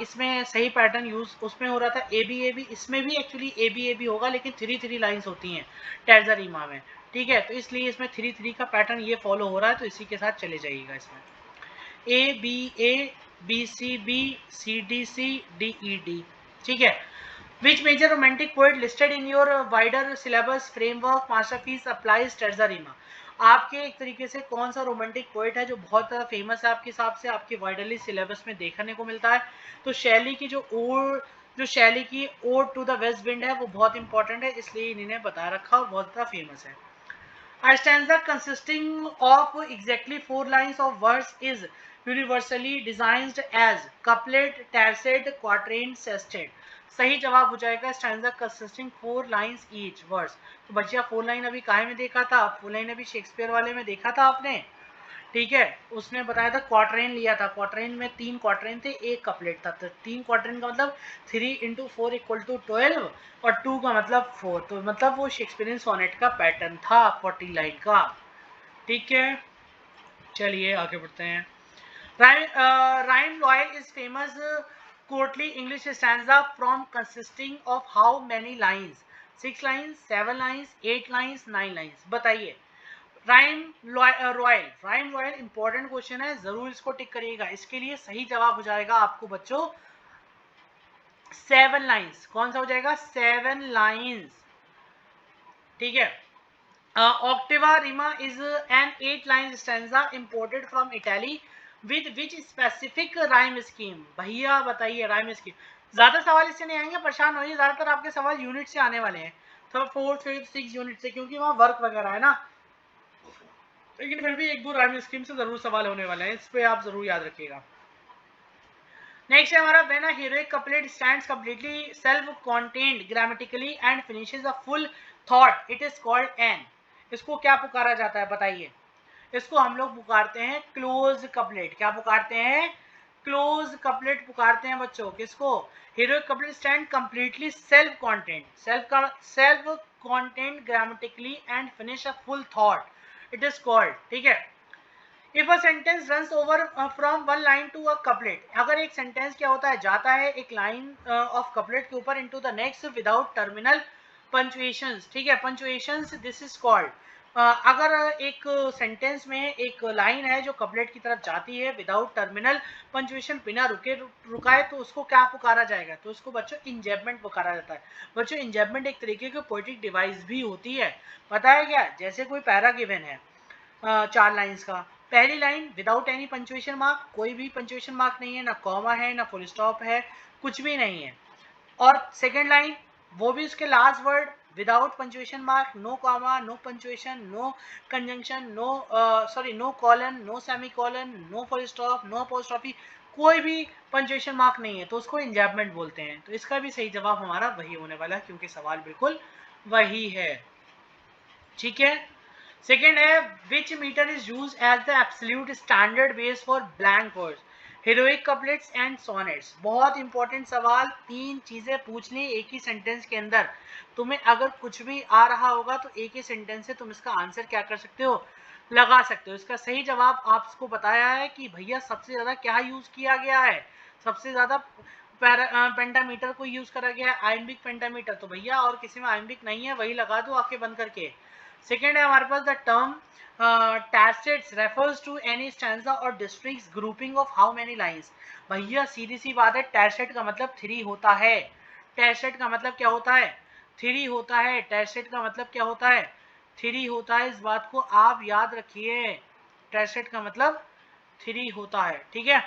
[SPEAKER 1] इसमें सही पैटर्न यूज उसमें हो रहा था ए बी, इसमें भी एक्चुअली ए बी होगा, लेकिन 3 लाइंस होती हैं टेर्जारीमा में, ठीक है। तो इसलिए इसमें 3 का पैटर्न ये फॉलो हो रहा है, तो इसी के साथ चले जाइएगा। इसमें B C D E D, ठीक है। Which major romantic poet listed in your wider syllabus framework masterpiece applies terza rima? आपके एक तरीके से कौन सा रोमांटिक पोएट है जो बहुत ज़्यादा फेमस है आपके हिसाब से, आपके वाइडरली सिलेबस में देखने को मिलता है? तो शैली की जो शैली की ode to the west wind है, वो बहुत इंपॉर्टेंट है, इसलिए इन्हें बता रखा और बहुत ज़्यादा फेमस है। A stanza consisting of exactly 4 lines of verse is universally designed as couplet, tercet, quatrain, sestet. सही जवाब हो जाएगा stanza consisting 4 lines each verse. तो बच्चिया 4 लाइन अभी काहे में देखा था? 4 लाइन अभी शेक्सपियर वाले में देखा था आपने, ठीक है। उसने बताया था क्वार्टरेन लिया था, क्वार्टरेन में 3 क्वार्टरेन थे, एक कपलेट था। तो 3 क्वार्टरेन का मतलब 3 × 4 = 12 और 2 का मतलब 4। तो मतलब वो शेक्सपियरियन सोनेट का पैटर्न था 40 लाइन का, ठीक है। चलिए आगे बढ़ते हैं। Rhyme royal is famous courtly English stanza from consisting of how many lines? 6 lines, 7 lines, 8 lines, 9 lines, बताइए। राइम रॉयल इंपॉर्टेंट क्वेश्चन है, जरूर इसको टिक करिएगा। इसके लिए सही जवाब हो जाएगा आपको बच्चों 7 लाइंस। कौन सा हो जाएगा? 7 लाइंस, ठीक है। Ottava rima is an 8 line stanza imported from Italy with which specific rhyme scheme? भैया बताइए राइम स्कीम। ज्यादा सवाल इससे नहीं आएंगे, परेशान होइए, ज्यादातर आपके सवाल यूनिट से आने वाले हैं, तो 4, 5, 6 यूनिट से, क्योंकि वहाँ वर्क वगैरह है ना। लेकिन फिर भी 1-2 राइम स्कीम से जरूर सवाल होने वाले हैं, इस पे आप जरूर याद रखिएगा। नेक्स्ट है हमारा when a heroic couplet stands completely self contained grammatically and finishes a full thought, it is called an. इसको क्या पुकारा जाता है बताइए? इसको हम लोग पुकारते हैं क्लोज कपलेट। क्या पुकारते हैं? क्लोज कपलेट पुकारते हैं बच्चों। किसको? Heroic couplet stand completely self contained, self contained grammatically and finish a full thought, it is called, ठीक है। If a sentence runs over from one line to a couplet, अगर एक सेंटेंस क्या होता है, जाता है एक लाइन ऑफ कपलेट के ऊपर into the next without terminal punctuations, ठीक है, पंचुएशंस, दिस इज कॉल्ड। अगर एक सेंटेंस में एक लाइन है जो कपलेट की तरफ जाती है विदाउट टर्मिनल पंचुएशन, बिना रुकाए, तो उसको क्या पुकारा जाएगा? तो उसको बच्चों इंजैबमेंट पुकारा जाता है। बच्चों इंजैबमेंट एक तरीके की पोएटिक डिवाइस भी होती है, पता है क्या? जैसे कोई पैरा गिवन है 4 लाइंस का, पहली line without any punctuation mark, कोई भी पंचुएशन मार्क नहीं है, ना कॉमा है, ना फुल स्टॉप है, कुछ भी नहीं है। और सेकेंड लाइन वो भी उसके last word without punctuation mark, no comma, no punctuation, no conjunction, no colon, no semi colon, no full stop, no apostrophe, कोई भी पंचुएशन मार्क नहीं है, तो उसको इंजैबमेंट बोलते हैं। तो इसका भी सही जवाब हमारा वही होने वाला है, क्योंकि सवाल बिल्कुल वही है, ठीक है। सेकेंड है which metre is use as the absolute standard base for blank words? Heroic couplets and sonnets. बहुत इंपॉर्टेंट सवाल, 3 चीजें पूछनी एक ही सेंटेंस के अंदर। तुम्हें अगर कुछ भी आ रहा होगा तो एक ही सेंटेंस से तुम इसका आंसर क्या कर सकते हो? लगा सकते हो। इसका सही जवाब आपको बताया है कि भैया सबसे ज्यादा क्या यूज किया गया है? सबसे ज्यादा पेंटामीटर को यूज करा गया है, आइम्बिक पेंटामीटर। तो भैया और किसी में आइम्बिक नहीं है, वही लगा दो आंखें बंद करके। सेकेंड है हमारे पास the term tercets refers to any stanza or districts grouping of how many lines? भैया सीधी सी बात है, tercet का मतलब 3 होता है। tercet का मतलब क्या होता है? 3 होता है। tercet का मतलब क्या होता है? 3 होता है। इस बात को आप याद रखिए, tercet का मतलब 3 होता है, ठीक है।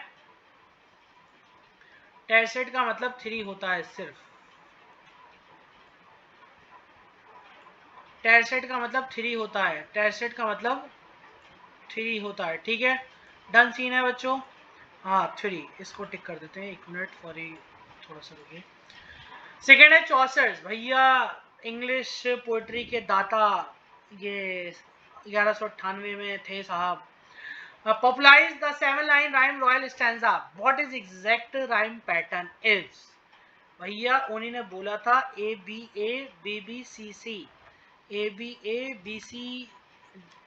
[SPEAKER 1] tercet का मतलब 3 होता है सिर्फ। tercet का मतलब 3 होता है, tercet का मतलब 3 होता है, ठीक है। डन सीन है बच्चों। हाँ 3, इसको टिक कर देते हैं। 1 मिनट, सॉरी थोड़ा सा रुकिए। सेकेंड है चौसर्स। भैया इंग्लिश पोइट्री के दाता, ये 1198 में थे साहब। Popularize the 7 line rhyme royal stanza, what is exact rhyme pattern is? भैया उन्हीं ने बोला था ABA BBC, ABA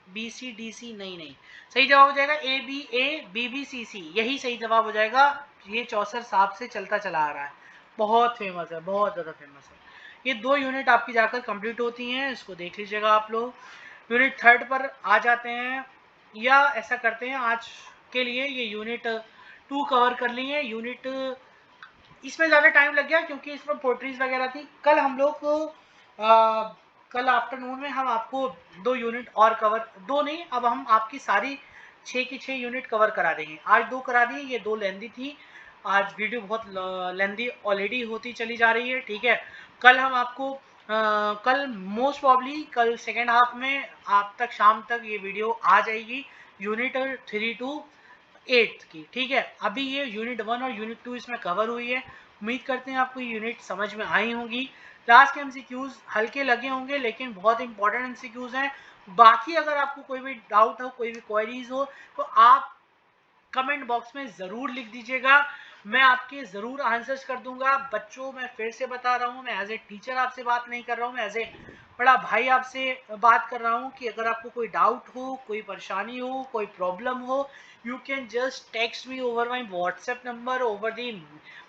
[SPEAKER 1] BCDC, नहीं, सही जवाब हो जाएगा ABA BBCC, यही सही जवाब हो जाएगा। ये चौसर साहब से चलता चला आ रहा है, बहुत फेमस है, बहुत ज़्यादा फेमस है। ये 2 यूनिट आपकी जाकर कंप्लीट होती हैं, इसको देख लीजिएगा आप लोग। यूनिट 3 पर आ जाते हैं, या ऐसा करते हैं आज के लिए ये यूनिट 2 कवर कर लिए। यूनिट इसमें ज़्यादा टाइम लग गया क्योंकि इसमें पोट्रीज वगैरह थी। कल हम लोग को कल आफ्टरनून में हम आपको 2 यूनिट और कवर, 2 नहीं, अब हम आपकी सारी 6 की 6 यूनिट कवर करा देंगे। आज 2 करा दिए, ये 2 लेंदी थी, आज वीडियो बहुत लेंदी ऑलरेडी होती चली जा रही है, ठीक है। कल हम आपको कल मोस्ट प्रॉब्ली कल सेकेंड हाफ में आप तक शाम तक ये वीडियो आ जाएगी यूनिट 3 to 8 की, ठीक है। अभी ये यूनिट 1 और यूनिट 2 इसमें कवर हुई है। उम्मीद करते हैं आपको यूनिट समझ में आई होंगी। क्लास के एमसीक्यूज हल्के लगे होंगे लेकिन बहुत इंपॉर्टेंट एमसीक्यूज हैं। बाकी अगर आपको कोई भी डाउट हो, कोई भी क्वेरीज हो, तो आप कमेंट बॉक्स में ज़रूर लिख दीजिएगा, मैं आपके ज़रूर आंसर्स कर दूंगा। बच्चों, मैं फिर से बता रहा हूँ, मैं एज ए टीचर आपसे बात नहीं कर रहा हूँ, मैं एज ए बड़ा भाई आपसे बात कर रहा हूँ कि अगर आपको कोई डाउट हो, कोई परेशानी हो, कोई प्रॉब्लम हो, you can just text me over my WhatsApp number, over the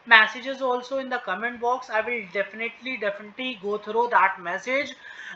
[SPEAKER 1] messages also in the comment box. I will definitely go through that message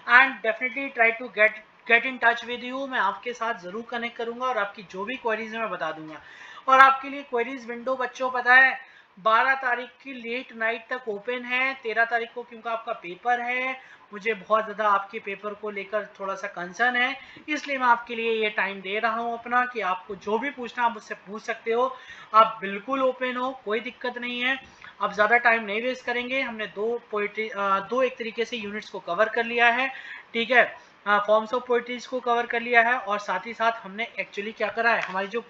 [SPEAKER 1] and definitely try to get in touch with you. मैं आपके साथ ज़रूर connect करूँगा और आपकी जो भी queries है मैं बता दूंगा। और आपके लिए क्वेरीज विंडो बच्चों पता है 12 तारीख की लेट नाइट तक ओपन है। 13 तारीख को क्योंकि आपका पेपर है, मुझे बहुत ज़्यादा आपके पेपर को लेकर थोड़ा सा कंसर्न है, इसलिए मैं आपके लिए ये टाइम दे रहा हूँ अपना कि आपको जो भी पूछना आप मुझसे पूछ सकते हो। आप बिल्कुल ओपन हो, कोई दिक्कत नहीं है। अब ज़्यादा टाइम नहीं वेस्ट करेंगे। हमने दो एक तरीके से यूनिट्स को कवर कर लिया है, ठीक है। फॉर्म्स ऑफ पोइट्रीज को कवर कर लिया है और साथ ही साथ हमने एक्चुअली क्या करा है, हमारी जो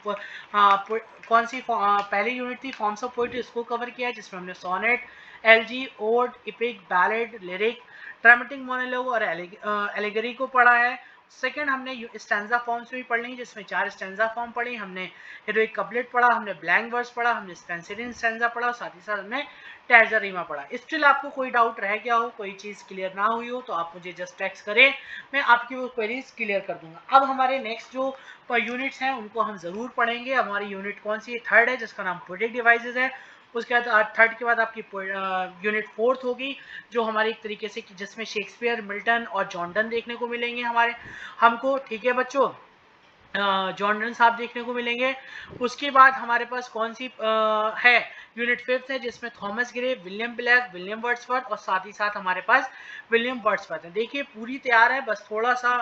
[SPEAKER 1] कौन सी पहली यूनिट थी फॉर्म्स ऑफ पोइट्री, उसको कवर किया है जिसमें हमने sonnet, elegy, ode, epic, ballad, lyric, dramatic monologue और एलिगरी को पढ़ा है। सेकंड हमने स्टैंजा फॉर्म्स भी पढ़ ली जिसमें 4 स्टैंजा फॉर्म पढ़ी, हमने हीरोइक कपलेट पढ़ा, हमने ब्लैंक वर्स पढ़ा, हमने स्पेंसरियन स्टैंजा पढ़ा और साथ ही साथ हमने टैजा रीमा पढ़ा। स्टिल आपको कोई डाउट रह गया हो, कोई चीज़ क्लियर ना हुई हो तो आप मुझे जस्ट टेक्स्ट करें, मैं आपकी वो क्वेरीज क्लियर कर दूंगा। अब हमारे नेक्स्ट जो यूनिट्स हैं उनको हम ज़रूर पढ़ेंगे। हमारी यूनिट कौन सी है? थर्ड है जिसका नाम पोएटिक डिवाइसेस है। उसके बाद थर्ड के बाद आपकी यूनिट फोर्थ होगी जो हमारी एक तरीके से जिसमें शेक्सपियर, मिल्टन और जॉन डन देखने को मिलेंगे हमको, ठीक है बच्चों। जॉन डन साहब देखने को मिलेंगे। उसके बाद हमारे पास कौन सी है? यूनिट फिफ्थ है जिसमें Thomas Gray, William black, William Wordsworth और साथ ही साथ हमारे पास विलियम वर्ड्सवर्थ है। देखिए पूरी तैयार है, बस थोड़ा सा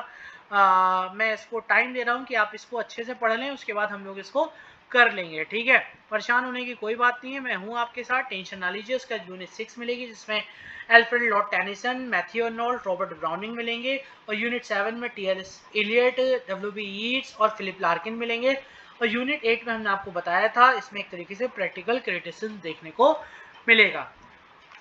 [SPEAKER 1] मैं इसको टाइम दे रहा हूँ कि आप इसको अच्छे से पढ़ लें, उसके बाद हम लोग इसको कर लेंगे, ठीक है। परेशान होने की कोई बात नहीं है, मैं हूँ आपके साथ, टेंशन ना लीजिए। उसका यूनिट 6 मिलेगी जिसमें Alfred Lord Tennyson, Matthew Arnold, Robert Browning मिलेंगे और यूनिट 7 में टी.एस. Eliot, W B. यीट्स और फिलिप लार्किन मिलेंगे। और यूनिट 8 में हमने आपको बताया था इसमें एक तरीके से प्रैक्टिकल क्रिटिसिज्म देखने को मिलेगा।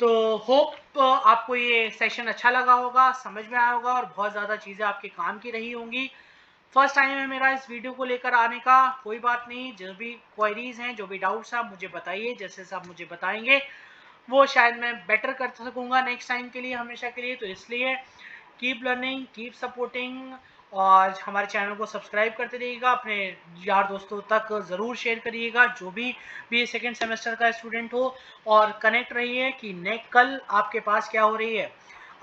[SPEAKER 1] तो होप आपको ये सेशन अच्छा लगा होगा, समझ में आया होगा और बहुत ज़्यादा चीज़ें आपके काम की रही होंगी। फर्स्ट टाइम है मेरा इस वीडियो को लेकर आने का, कोई बात नहीं। जो भी क्वेरीज हैं, जो भी डाउट्स हैं, आप मुझे बताइए। जैसे आप मुझे बताएंगे वो शायद मैं बेटर कर सकूंगा नेक्स्ट टाइम के लिए, हमेशा के लिए। तो इसलिए कीप लर्निंग, कीप सपोर्टिंग और हमारे चैनल को सब्सक्राइब करते रहिएगा। अपने यार दोस्तों तक ज़रूर शेयर करिएगा जो भी सेकेंड सेमेस्टर का स्टूडेंट हो, और कनेक्ट रहिए कि कल आपके पास क्या हो रही है।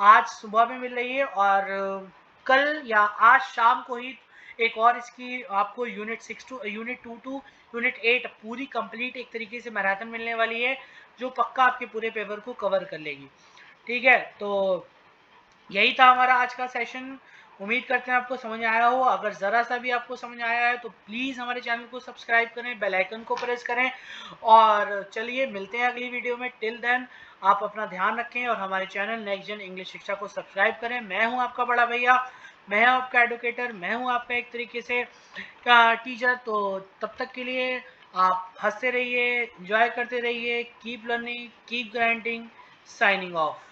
[SPEAKER 1] आज सुबह में मिल रही है और कल या आज शाम को ही एक और इसकी आपको unit 6 to unit 2 to unit 8 पूरी कंप्लीट एक तरीके से मैराथन मिलने वाली है जो पक्का आपके पूरे पेपर को कवर कर लेगी, ठीक है। तो यही था हमारा आज का सेशन। उम्मीद करते हैं आपको समझ आया हो। अगर ज़रा सा भी आपको समझ आया है तो प्लीज़ हमारे चैनल को सब्सक्राइब करें, बेल आइकन को प्रेस करें और चलिए मिलते हैं अगली वीडियो में। टिल देन आप अपना ध्यान रखें और हमारे चैनल नेक्स्ट जन इंग्लिश शिक्षा को सब्सक्राइब करें। मैं हूं आपका बड़ा भैया, मैं हूं आपका एडुकेटर, मैं हूं आपका एक तरीके से टीचर। तो तब तक के लिए आप हंसते रहिए, एंजॉय करते रहिए, keep learning, keep grinding, signing off.